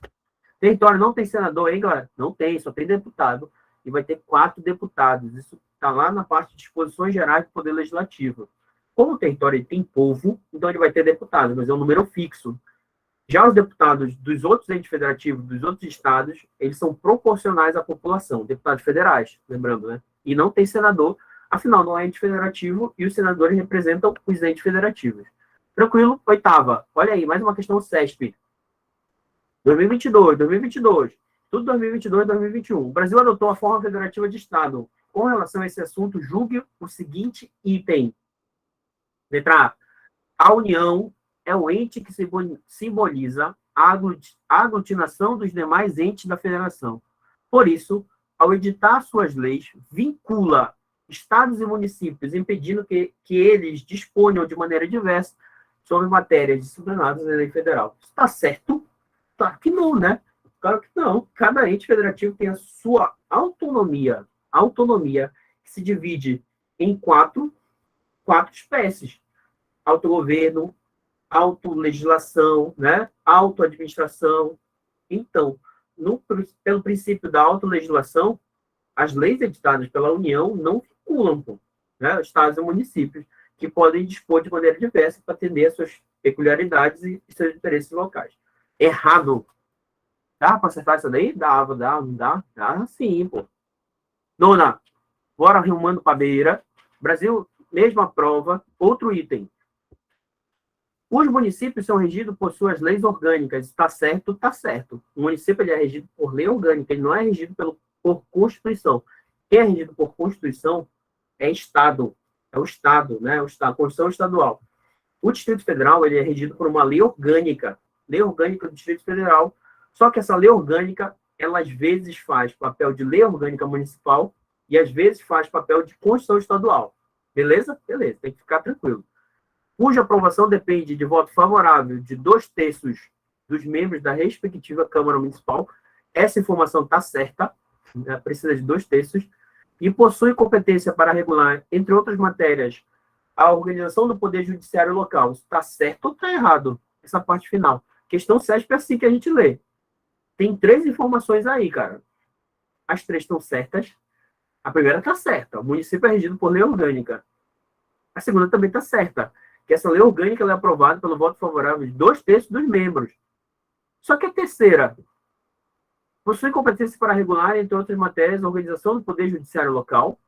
Território não tem senador, hein, galera? Não tem, só tem deputado. E vai ter 4 deputados. Isso está lá na parte de disposições gerais do Poder Legislativo. Como o território tem povo, então ele vai ter deputados, mas é um número fixo. Já os deputados dos outros entes federativos, dos outros estados, eles são proporcionais à população, deputados federais, lembrando, né? E não tem senador, afinal, não é ente federativo e os senadores representam os entes federativos. Tranquilo? Oitava. Olha aí, mais uma questão CESP. 2022. Tudo 2022, 2021. O Brasil adotou a forma federativa de Estado. Com relação a esse assunto, julgue o seguinte item. Letra A. A União é o ente que simboliza a aglutinação dos demais entes da federação. Por isso, ao editar suas leis, vincula estados e municípios, impedindo que eles disponham de maneira diversa sobre matérias disciplinadas da lei federal. Está certo? Claro que não, né? Claro que não. Cada ente federativo tem a sua autonomia. Autonomia que se divide em quatro espécies. Autogoverno, autolegislação, né? Autoadministração. Então, pelo princípio da autolegislação, as leis editadas pela União não vinculam, né? Estados e municípios, que podem dispor de maneira diversa para atender às suas peculiaridades e seus interesses locais. Errado. Dá para acertar isso daí? Dá, não dá? Dá sim, pô. Nona, bora arrumando para beira. Brasil, mesma prova. Outro item. Os municípios são regidos por suas leis orgânicas. Está certo? Está certo. O município ele é regido por lei orgânica, ele não é regido por Constituição. Quem é regido por Constituição é Estado. É o Estado, né? A Constituição Estadual. O Distrito Federal ele é regido por uma lei orgânica do Distrito Federal. Só que essa lei orgânica, ela às vezes faz papel de lei orgânica municipal e às vezes faz papel de Constituição Estadual. Beleza? Beleza, tem que ficar tranquilo. Cuja aprovação depende de voto favorável de 2/3 dos membros da respectiva Câmara Municipal. Essa informação está certa, né? Precisa de 2/3, e possui competência para regular, entre outras matérias, a organização do Poder Judiciário local. Está certo ou está errado? Essa parte final. Questão CESP é assim que a gente lê. Tem 3 informações aí, cara. As 3 estão certas. A primeira está certa. O município é regido por lei orgânica. A segunda também está certa. Que essa lei orgânica ela é aprovada pelo voto favorável de 2/3 dos membros. Só que a terceira possui competência para regular, entre outras matérias, a organização do Poder Judiciário local.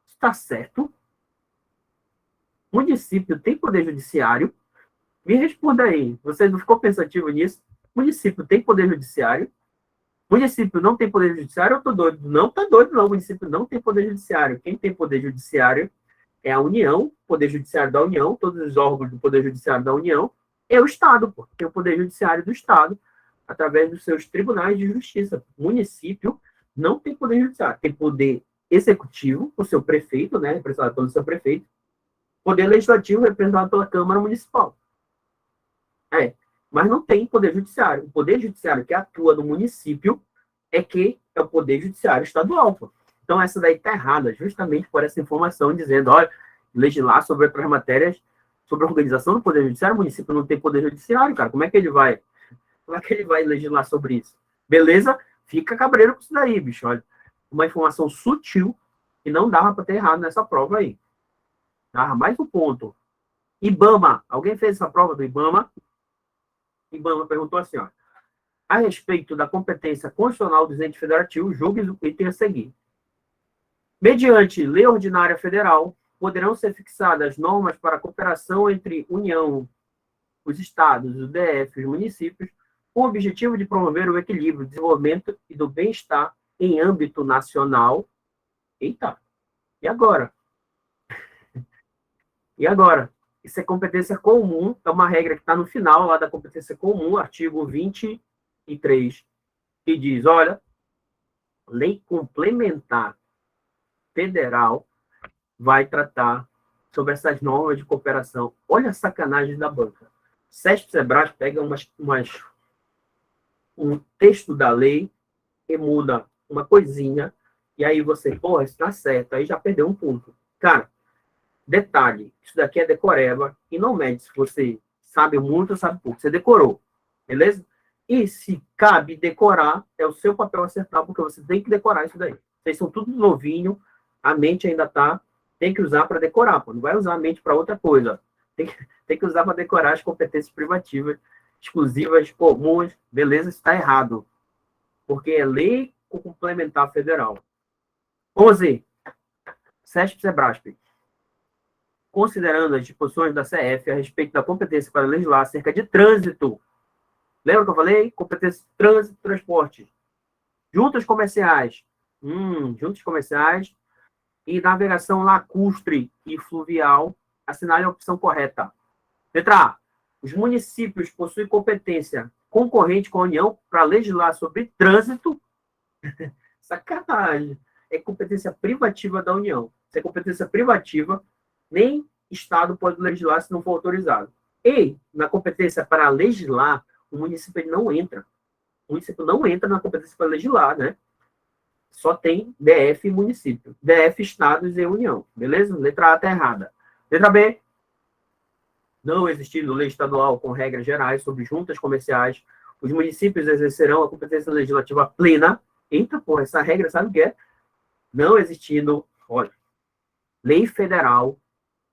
Está certo. O município tem poder judiciário. Me responda aí. Você não ficou pensativo nisso? O município tem poder judiciário? O município não tem poder judiciário? Eu estou doido. Não está doido, não. O município não tem poder judiciário. Quem tem poder judiciário é a União, Poder Judiciário da União, todos os órgãos do Poder Judiciário da União, é o Estado, pô. Tem o Poder Judiciário do Estado, através dos seus tribunais de justiça. O município não tem poder judiciário, tem poder executivo, o seu prefeito, né, representado pelo seu prefeito, poder legislativo, representado pela Câmara Municipal. Mas não tem poder judiciário. O poder judiciário que atua no município é o Poder Judiciário Estadual, pô. Então, essa daí está errada, justamente por essa informação dizendo, olha, legislar sobre outras matérias, sobre a organização do Poder Judiciário, o município não tem Poder Judiciário, cara, como é que ele vai legislar sobre isso? Beleza? Fica cabreiro com isso daí, bicho. Olha, uma informação sutil que não dava para ter errado nessa prova aí. Tá? Mais um ponto. IBAMA. Alguém fez essa prova do IBAMA? IBAMA perguntou assim, ó. A respeito da competência constitucional dos entes federativos, julgue o item a seguir. Mediante lei ordinária federal, poderão ser fixadas normas para a cooperação entre União, os estados, os DF e os municípios, com o objetivo de promover o equilíbrio, desenvolvimento e do bem-estar em âmbito nacional. Eita, e agora? E agora? Isso é competência comum, é uma regra que está no final lá da competência comum, artigo 23, que diz, olha, lei complementar federal vai tratar sobre essas normas de cooperação. Olha a sacanagem da banca. SESP Sebrae pega um texto da lei e muda uma coisinha, e aí você, porra, isso tá certo, aí já perdeu um ponto. Cara, detalhe, isso daqui é decoreba, e não mede se você sabe muito ou sabe pouco, você decorou, beleza? E se cabe decorar, é o seu papel acertar, porque você tem que decorar isso daí. Vocês são tudo novinho, a mente ainda tá, tem que usar para decorar, pô. Não vai usar a mente para outra coisa. Tem que usar para decorar as competências privativas, exclusivas, comuns, beleza? Está errado. Porque é lei complementar federal. 11. SESP-SEBRASP. Considerando as disposições da CF a respeito da competência para legislar acerca de trânsito. Lembra que eu falei? Competência de trânsito e transporte. Juntas comerciais. Juntas comerciais e navegação lacustre e fluvial, assinale a opção correta. Letra A. Os municípios possuem competência concorrente com a União para legislar sobre trânsito. Sacanagem. É competência privativa da União. Se é competência privativa, nem Estado pode legislar se não for autorizado. E, na competência para legislar, o município não entra. O município não entra na competência para legislar, né? Só tem DF e município. DF, estados e União. Beleza? Letra A está errada. Letra B. Não existindo lei estadual com regras gerais sobre juntas comerciais, os municípios exercerão a competência legislativa plena. Eita, porra, essa regra sabe o que é? Não existindo, olha, lei federal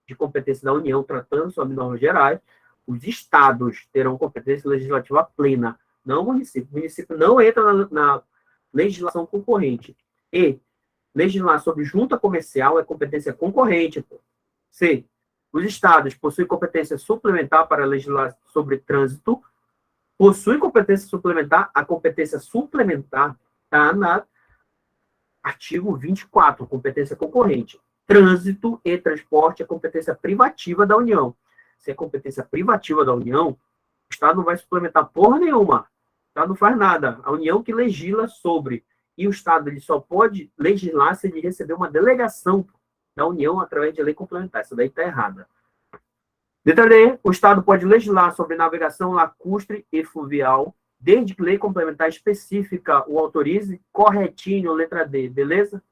de competência da União tratando sobre normas gerais, os estados terão competência legislativa plena, não o município. O município não entra na legislação concorrente. E legislar sobre junta comercial é competência concorrente. Pô. C. Os estados possuem competência suplementar para legislar sobre trânsito. Possuem competência suplementar. A competência suplementar está na artigo 24, competência concorrente. Trânsito e transporte é competência privativa da União. Se é competência privativa da União, o Estado não vai suplementar porra nenhuma. O Estado não faz nada. A União que legisla sobre. E o Estado ele só pode legislar se ele receber uma delegação da União através de lei complementar. Isso daí está errada. Letra D. O Estado pode legislar sobre navegação lacustre e fluvial, desde que lei complementar específica o autorize. Corretinho, letra D. Beleza?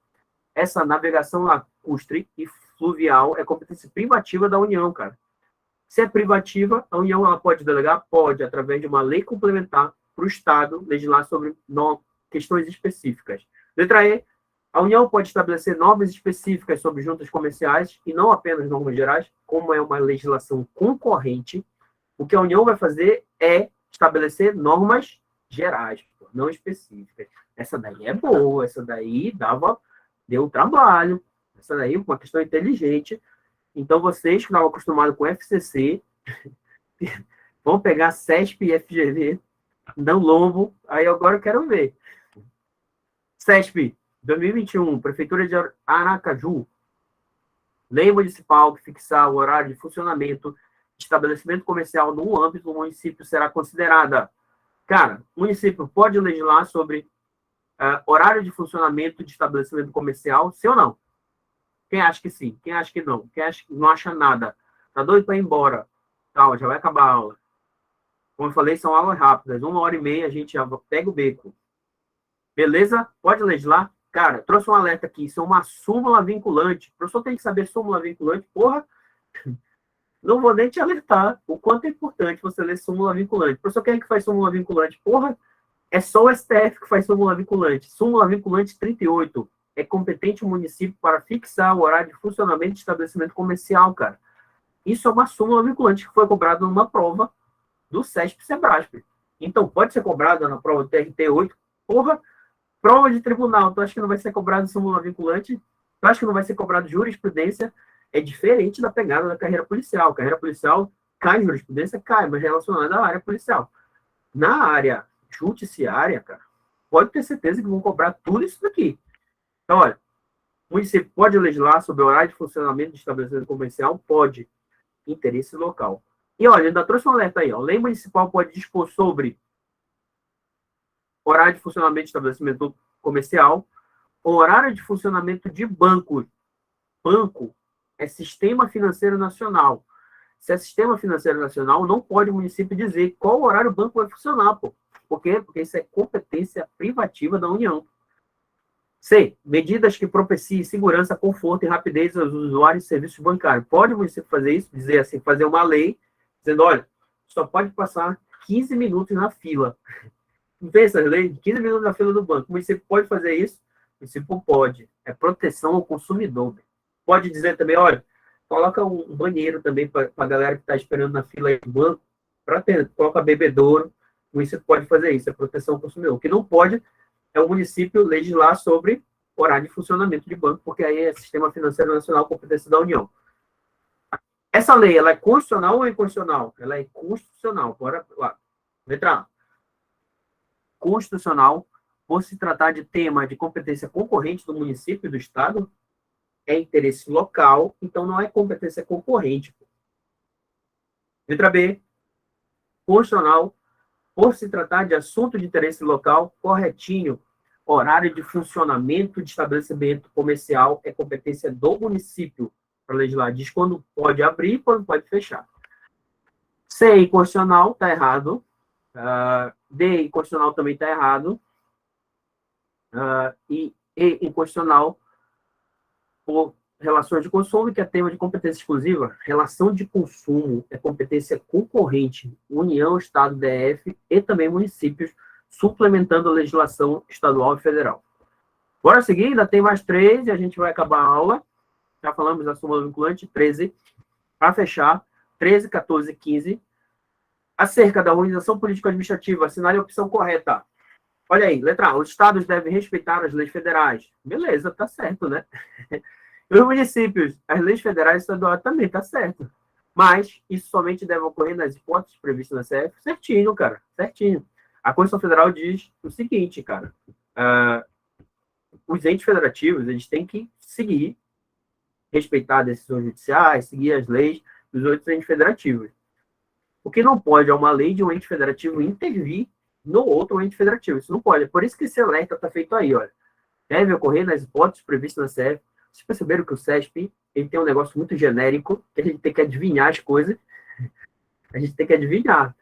Essa navegação lacustre e fluvial é competência privativa da União, cara. Se é privativa, a União ela pode delegar? Pode, através de uma lei complementar para o Estado legislar sobre questões específicas. Letra E. A União pode estabelecer normas específicas sobre juntas comerciais e não apenas normas gerais, como é uma legislação concorrente. O que a União vai fazer é estabelecer normas gerais, não específicas. Essa daí é boa, essa daí deu trabalho, essa daí é uma questão inteligente. Então, vocês que estavam acostumados com FCC, vão pegar SESP e FGV, não lombo, aí agora eu quero ver. SESP, 2021, Prefeitura de Aracaju, lei municipal que fixar o horário de funcionamento de estabelecimento comercial no âmbito do município será considerada. Cara, o município pode legislar sobre horário de funcionamento de estabelecimento comercial, sim ou não? Quem acha que sim? Quem acha que não? Quem acha que não acha nada? Tá doido para ir embora? Calma, já vai acabar a aula. Como eu falei, são aulas rápidas. 1h30 a gente já pega o beco. Beleza? Pode legislar? Cara, trouxe um alerta aqui. Isso é uma súmula vinculante. O professor tem que saber súmula vinculante. Porra, não vou nem te alertar o quanto é importante você ler súmula vinculante. O professor, quem é que faz súmula vinculante? Porra, É só o STF que faz súmula vinculante. Súmula vinculante 38. É competente o município para fixar o horário de funcionamento de estabelecimento comercial, cara. Isso é uma súmula vinculante que foi cobrada numa prova do SESP-SEBRASP. Então, pode ser cobrada na prova do TRT-8. Porra, prova de tribunal. Tu acha que não vai ser cobrado súmula vinculante? Tu acha que não vai ser cobrado jurisprudência? É diferente da pegada da carreira policial. Carreira policial cai jurisprudência, cai, mas relacionada à área policial. Na área judiciária, cara, pode ter certeza que vão cobrar tudo isso daqui. Então, olha, o município pode legislar sobre o horário de funcionamento de estabelecimento comercial? Pode. Interesse local. E olha, ainda trouxe um alerta aí, ó. Lei municipal pode dispor sobre horário de funcionamento de estabelecimento comercial, horário de funcionamento de bancos. Banco é Sistema Financeiro Nacional. Se é Sistema Financeiro Nacional, não pode o município dizer qual horário o banco vai funcionar, pô. Por quê? Porque isso é competência privativa da União. C. Medidas que propiciem segurança, conforto e rapidez aos usuários de serviços bancários. Pode o município fazer isso? Dizer assim, fazer uma lei, dizendo, olha, só pode passar 15 minutos na fila. Não tem essa lei? 15 minutos na fila do banco. O município pode fazer isso? O município pode. É proteção ao consumidor. Pode dizer também, olha, coloca um banheiro também para a galera que está esperando na fila aí do banco, coloca bebedouro. O município pode fazer isso, é proteção ao consumidor. O que não pode é o município legislar sobre horário de funcionamento de banco, porque aí é Sistema Financeiro Nacional, competência da União. Essa lei, ela é constitucional ou inconstitucional? Ela é constitucional. Bora lá. Letra A. Constitucional, por se tratar de tema de competência concorrente do município e do Estado, é interesse local, então não é competência concorrente. Letra B. Constitucional, por se tratar de assunto de interesse local, corretinho, horário de funcionamento de estabelecimento comercial é competência do município para legislar. Diz quando pode abrir e quando pode fechar. C, inconstitucional, está errado. D, inconstitucional também está errado. E E, inconstitucional, por relações de consumo, que é tema de competência exclusiva. Relação de consumo é competência concorrente, União, Estado, DF e também municípios, suplementando a legislação estadual e federal. Bora seguir, ainda tem mais 3 e a gente vai acabar a aula. Já falamos da súmula vinculante, 13. Para fechar, 13, 14 e 15. Acerca da organização político-administrativa, assinale a opção correta. Olha aí, letra A. Os estados devem respeitar as leis federais. Beleza, tá certo, né? E os municípios, as leis federais e estaduais também, tá certo. Mas isso somente deve ocorrer nas hipóteses previstas na CF. Certinho, cara, certinho. A Constituição Federal diz o seguinte, cara. Os entes federativos, eles têm que seguir, respeitar decisões judiciais, seguir as leis dos outros entes federativos. O que não pode é uma lei de um ente federativo intervir no outro ente federativo. Isso não pode. É por isso que esse alerta está feito aí, olha. Deve ocorrer nas hipóteses previstas na CF. Vocês perceberam que o CESP ele tem um negócio muito genérico, que a gente tem que adivinhar as coisas. A gente tem que adivinhar.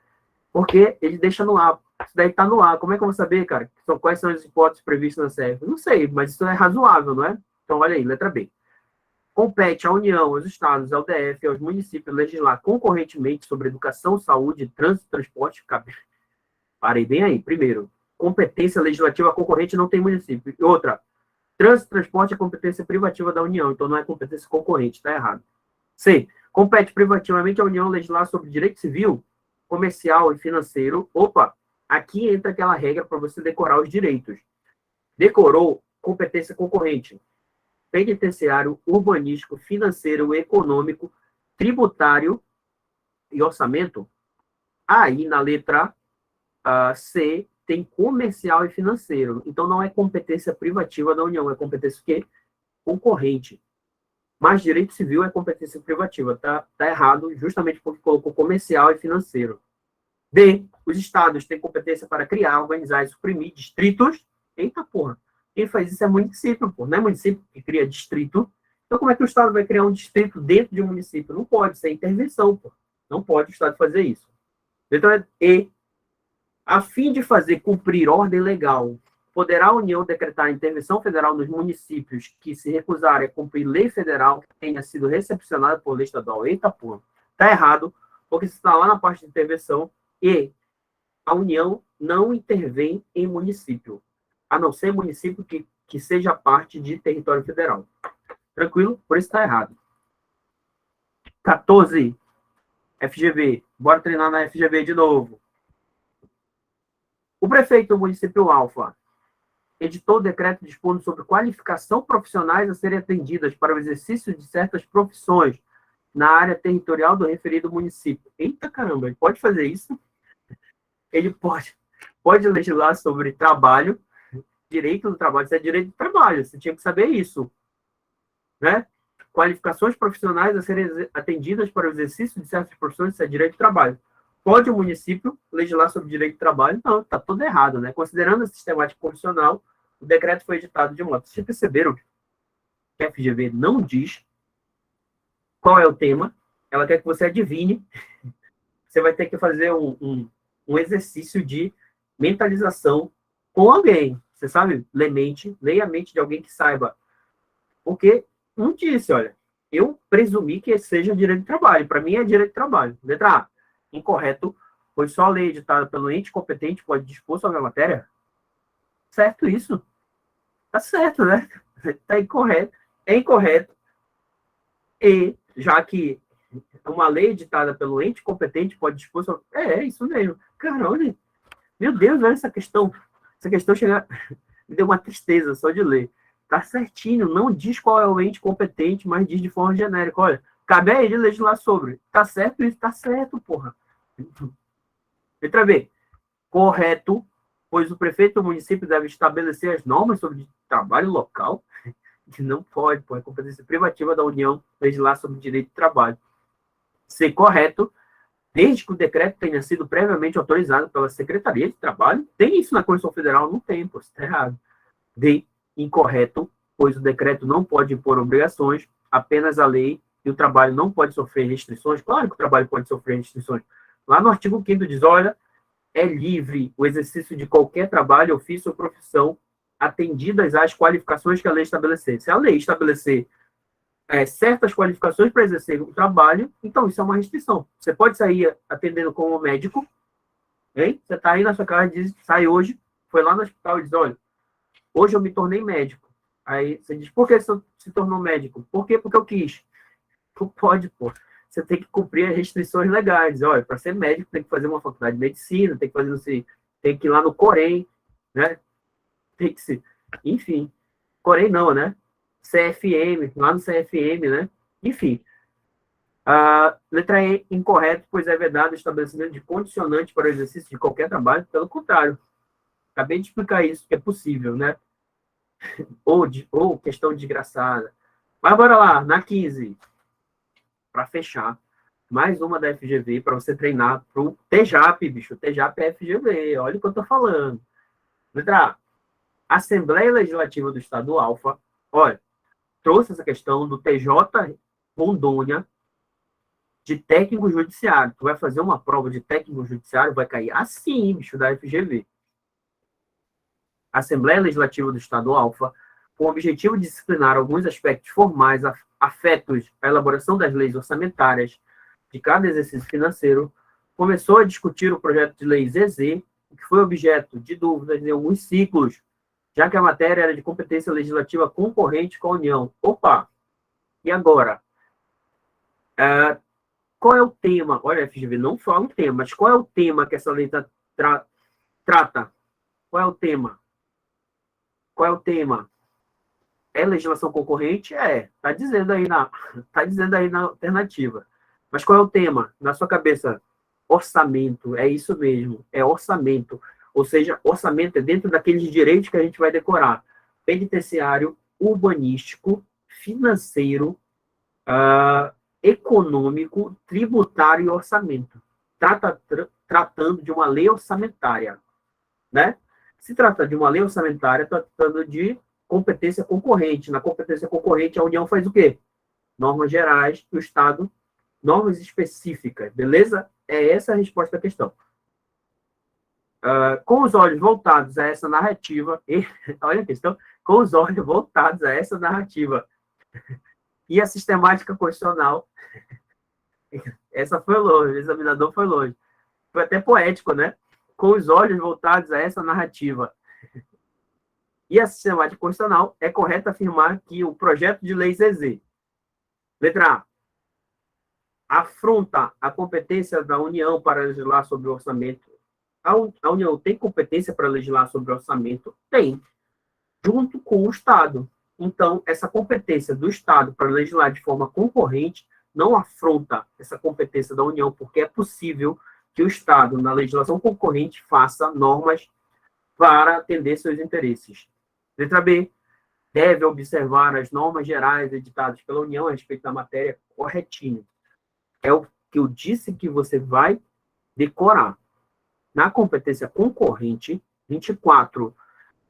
Porque ele deixa no ar. Isso daí está no ar. Como é que eu vou saber, cara? Quais são as hipóteses previstas na CF? Não sei, mas isso é razoável, não é? Então, olha aí, letra B. Compete à União, aos Estados, ao DF e aos municípios legislar concorrentemente sobre educação, saúde, trânsito, transporte. Parei bem aí. Primeiro, competência legislativa concorrente não tem município. E outra, trânsito e transporte é competência privativa da União, então não é competência concorrente, está errado. C. Compete privativamente à União legislar sobre direito civil, comercial e financeiro. Opa, aqui entra aquela regra para você decorar os direitos. Decorou, competência concorrente. Penitenciário, urbanístico, financeiro, econômico, tributário e orçamento. Aí, na letra C, tem comercial e financeiro. Então, não é competência privativa da União, é competência o quê? Concorrente. Mas direito civil é competência privativa. Tá errado, justamente porque colocou comercial e financeiro. D, os estados têm competência para criar, organizar e suprimir distritos. Eita porra. Quem faz isso é município, pô. Não é município que cria distrito. Então, como é que o estado vai criar um distrito dentro de um município? Não pode, isso é intervenção, pô. Não pode o estado fazer isso. Letra E. A fim de fazer cumprir ordem legal, poderá a União decretar intervenção federal nos municípios que se recusarem a cumprir lei federal que tenha sido recepcionada por lei estadual. Eita, porra. Tá errado, porque você está lá na parte de intervenção e a União não intervém em município, a não ser município que seja parte de território federal. Tranquilo? Por isso está errado. 14. FGV. Bora treinar na FGV de novo. O prefeito do município Alfa editou o decreto dispondo sobre qualificação profissionais a serem atendidas para o exercício de certas profissões na área territorial do referido município. Eita caramba, ele pode fazer isso? Ele pode legislar sobre trabalho, direito do trabalho. Isso é direito do trabalho, você tinha que saber isso. Né? Qualificações profissionais a serem atendidas para o exercício de certas profissões, isso é direito do trabalho. Pode o município legislar sobre direito do trabalho? Não, está tudo errado, né? Considerando a sistemática constitucional, o decreto foi editado de modo. Vocês perceberam que a FGV não diz qual é o tema, ela quer que você adivinhe. Você vai ter que fazer um exercício de mentalização com alguém. Você sabe? Leia a mente de alguém que saiba. Porque não disse, olha, eu presumi que seja direito de trabalho. Para mim é direito de trabalho. Letra A, incorreto, pois só a lei editada pelo ente competente pode dispor sobre a matéria. Certo isso? Tá certo, né? Tá incorreto. É incorreto. E, já que uma lei editada pelo ente competente pode dispor sobre... É isso mesmo. Caramba, meu Deus, olha essa questão. Essa questão chega... me deu uma tristeza só de ler. Tá certinho, não diz qual é o ente competente, mas diz de forma genérica. Olha, cabe a ele legislar sobre. Tá certo isso? Tá certo, porra. Letra B. Correto, pois o prefeito do município deve estabelecer as normas sobre trabalho local. Que não pode, é competência privativa da União legislar sobre direito de trabalho. C. Correto, desde que o decreto tenha sido previamente autorizado pela Secretaria de Trabalho. Tem isso na Constituição Federal? Não tem, pô, está errado. D. Incorreto, pois o decreto não pode impor obrigações, apenas a lei, e o trabalho não pode sofrer restrições. Claro que o trabalho pode sofrer restrições. Lá no artigo 5º diz, olha, é livre o exercício de qualquer trabalho, ofício ou profissão, atendidas às qualificações que a lei estabelecer. Se a lei estabelecer certas qualificações para exercer o trabalho, então isso é uma restrição. Você pode sair atendendo como médico, hein? Você está aí na sua casa, sai hoje, foi lá no hospital e diz, olha, hoje eu me tornei médico. Aí você diz, por que você se tornou médico? Por quê? Porque eu quis. Não pode, pô. Você tem que cumprir as restrições legais. Olha, para ser médico tem que fazer uma faculdade de medicina, tem que fazer, não sei, tem que ir lá no Corém, né? Tem que se... Enfim. Corém não, né? CFM, lá no CFM, né? Enfim. Letra E, incorreto, pois é vedado o estabelecimento de condicionante para o exercício de qualquer trabalho. Pelo contrário. Acabei de explicar isso, que é possível, né? Ou questão desgraçada. Mas bora lá, na 15. Para fechar, mais uma da FGV, para você treinar para o TJAP, bicho. O TJAP é FGV, olha o que eu estou falando. Letra A. Assembleia Legislativa do Estado do Alfa, olha, trouxe essa questão do TJ Rondônia de técnico judiciário. Tu vai fazer uma prova de técnico judiciário, vai cair assim, bicho, da FGV. Assembleia Legislativa do Estado do Alfa, com o objetivo de disciplinar alguns aspectos formais afetos à elaboração das leis orçamentárias de cada exercício financeiro, começou a discutir o projeto de lei ZZ, que foi objeto de dúvidas em alguns ciclos, já que a matéria era de competência legislativa concorrente com a União. Opa! E agora? Qual é o tema? Olha, a FGV não fala o tema, mas qual é o tema que essa lei trata? Qual é o tema? Qual é o tema? É legislação concorrente? Tá dizendo aí na alternativa. Mas qual é o tema? Na sua cabeça, orçamento, é isso mesmo, é orçamento. Ou seja, orçamento é dentro daqueles direitos que a gente vai decorar. Penitenciário, urbanístico, financeiro, econômico, tributário e orçamento. Tratando de uma lei orçamentária, né? Se trata de uma lei orçamentária, tratando de competência concorrente. Na competência concorrente, a União faz o quê? Normas gerais, o Estado, normas específicas, beleza? É essa a resposta à questão. Com os olhos voltados a essa narrativa, olha a questão, com os olhos voltados a essa narrativa e a sistemática constitucional, essa foi longe, o examinador foi longe. Foi até poético, né? com os olhos voltados a essa narrativa e a sistemática constitucional, é correto afirmar que o projeto de lei ZZ, letra A, afronta a competência da União para legislar sobre o orçamento. A União tem competência para legislar sobre o orçamento? Tem, junto com o Estado. Então, essa competência do Estado para legislar de forma concorrente não afronta essa competência da União, porque é possível que o Estado, na legislação concorrente, faça normas para atender seus interesses. Letra B, deve observar as normas gerais editadas pela União a respeito da matéria corretinho. É o que eu disse que você vai decorar. Na competência concorrente, 24,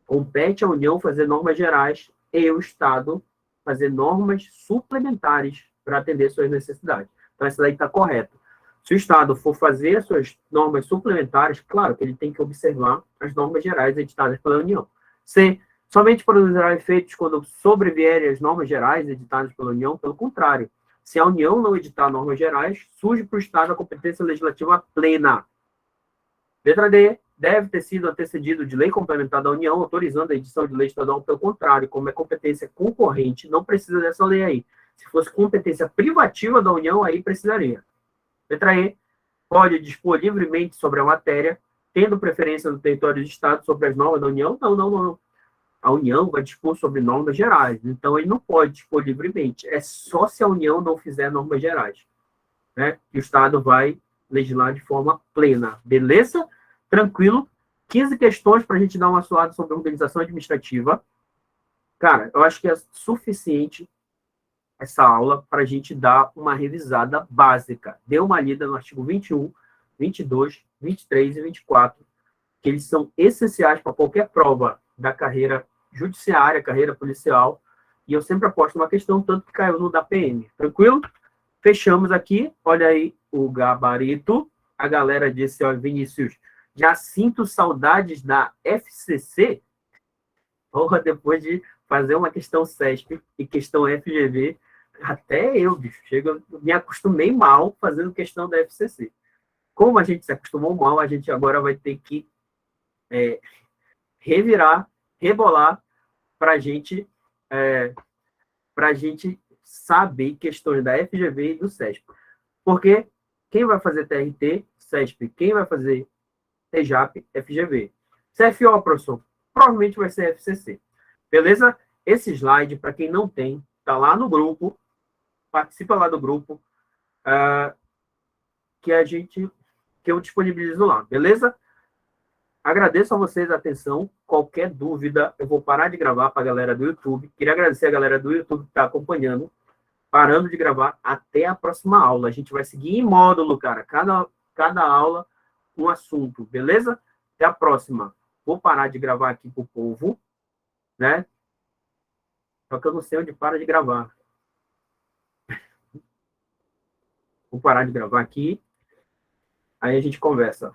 compete à União fazer normas gerais e o Estado fazer normas suplementares para atender suas necessidades. Então, essa daí está correta. Se o Estado for fazer as suas normas suplementares, claro que ele tem que observar as normas gerais editadas pela União. C, somente produzirá efeitos quando sobrevierem as normas gerais editadas pela União, pelo contrário. Se a União não editar normas gerais, surge para o Estado a competência legislativa plena. Letra D, deve ter sido antecedido de lei complementar da União, autorizando a edição de lei estadual. Pelo contrário, como é competência concorrente, não precisa dessa lei aí. Se fosse competência privativa da União, aí precisaria. Letra E, pode dispor livremente sobre a matéria, tendo preferência no território do Estado sobre as normas da União? Não. A União vai dispor sobre normas gerais, então ele não pode dispor livremente. É só se a União não fizer normas gerais, né, que o Estado vai legislar de forma plena. Beleza? Tranquilo? 15 questões para a gente dar uma suada sobre a organização administrativa. Cara, eu acho que é suficiente essa aula para a gente dar uma revisada básica. Dê uma lida no artigo 21, 22, 23 e 24, que eles são essenciais para qualquer prova da carreira judiciária, carreira policial, e eu sempre aposto uma questão, tanto que caiu no da PM. Tranquilo? Fechamos aqui, olha aí o gabarito. A galera disse, ó, Vinícius, já sinto saudades da FCC? Porra, depois de fazer uma questão CESP e questão FGV, até eu, bicho, me acostumei mal fazendo questão da FCC. Como a gente se acostumou mal, a gente agora vai ter que revirar, rebolar, para a gente saber questões da FGV e do CESP. Porque quem vai fazer TRT, CESP, quem vai fazer TJAP, FGV. CFO, professor, provavelmente vai ser FCC. Beleza? Esse slide, para quem não tem, está lá no grupo, participa lá do grupo, que eu disponibilizo lá, beleza? Agradeço a vocês a atenção. Qualquer dúvida, eu vou parar de gravar para a galera do YouTube. Queria agradecer a galera do YouTube que está acompanhando. Parando de gravar até a próxima aula. A gente vai seguir em módulo, cara. Cada aula, um assunto, beleza? Até a próxima. Vou parar de gravar aqui para o povo, né? Só que eu não sei onde para de gravar. Vou parar de gravar aqui. Aí a gente conversa.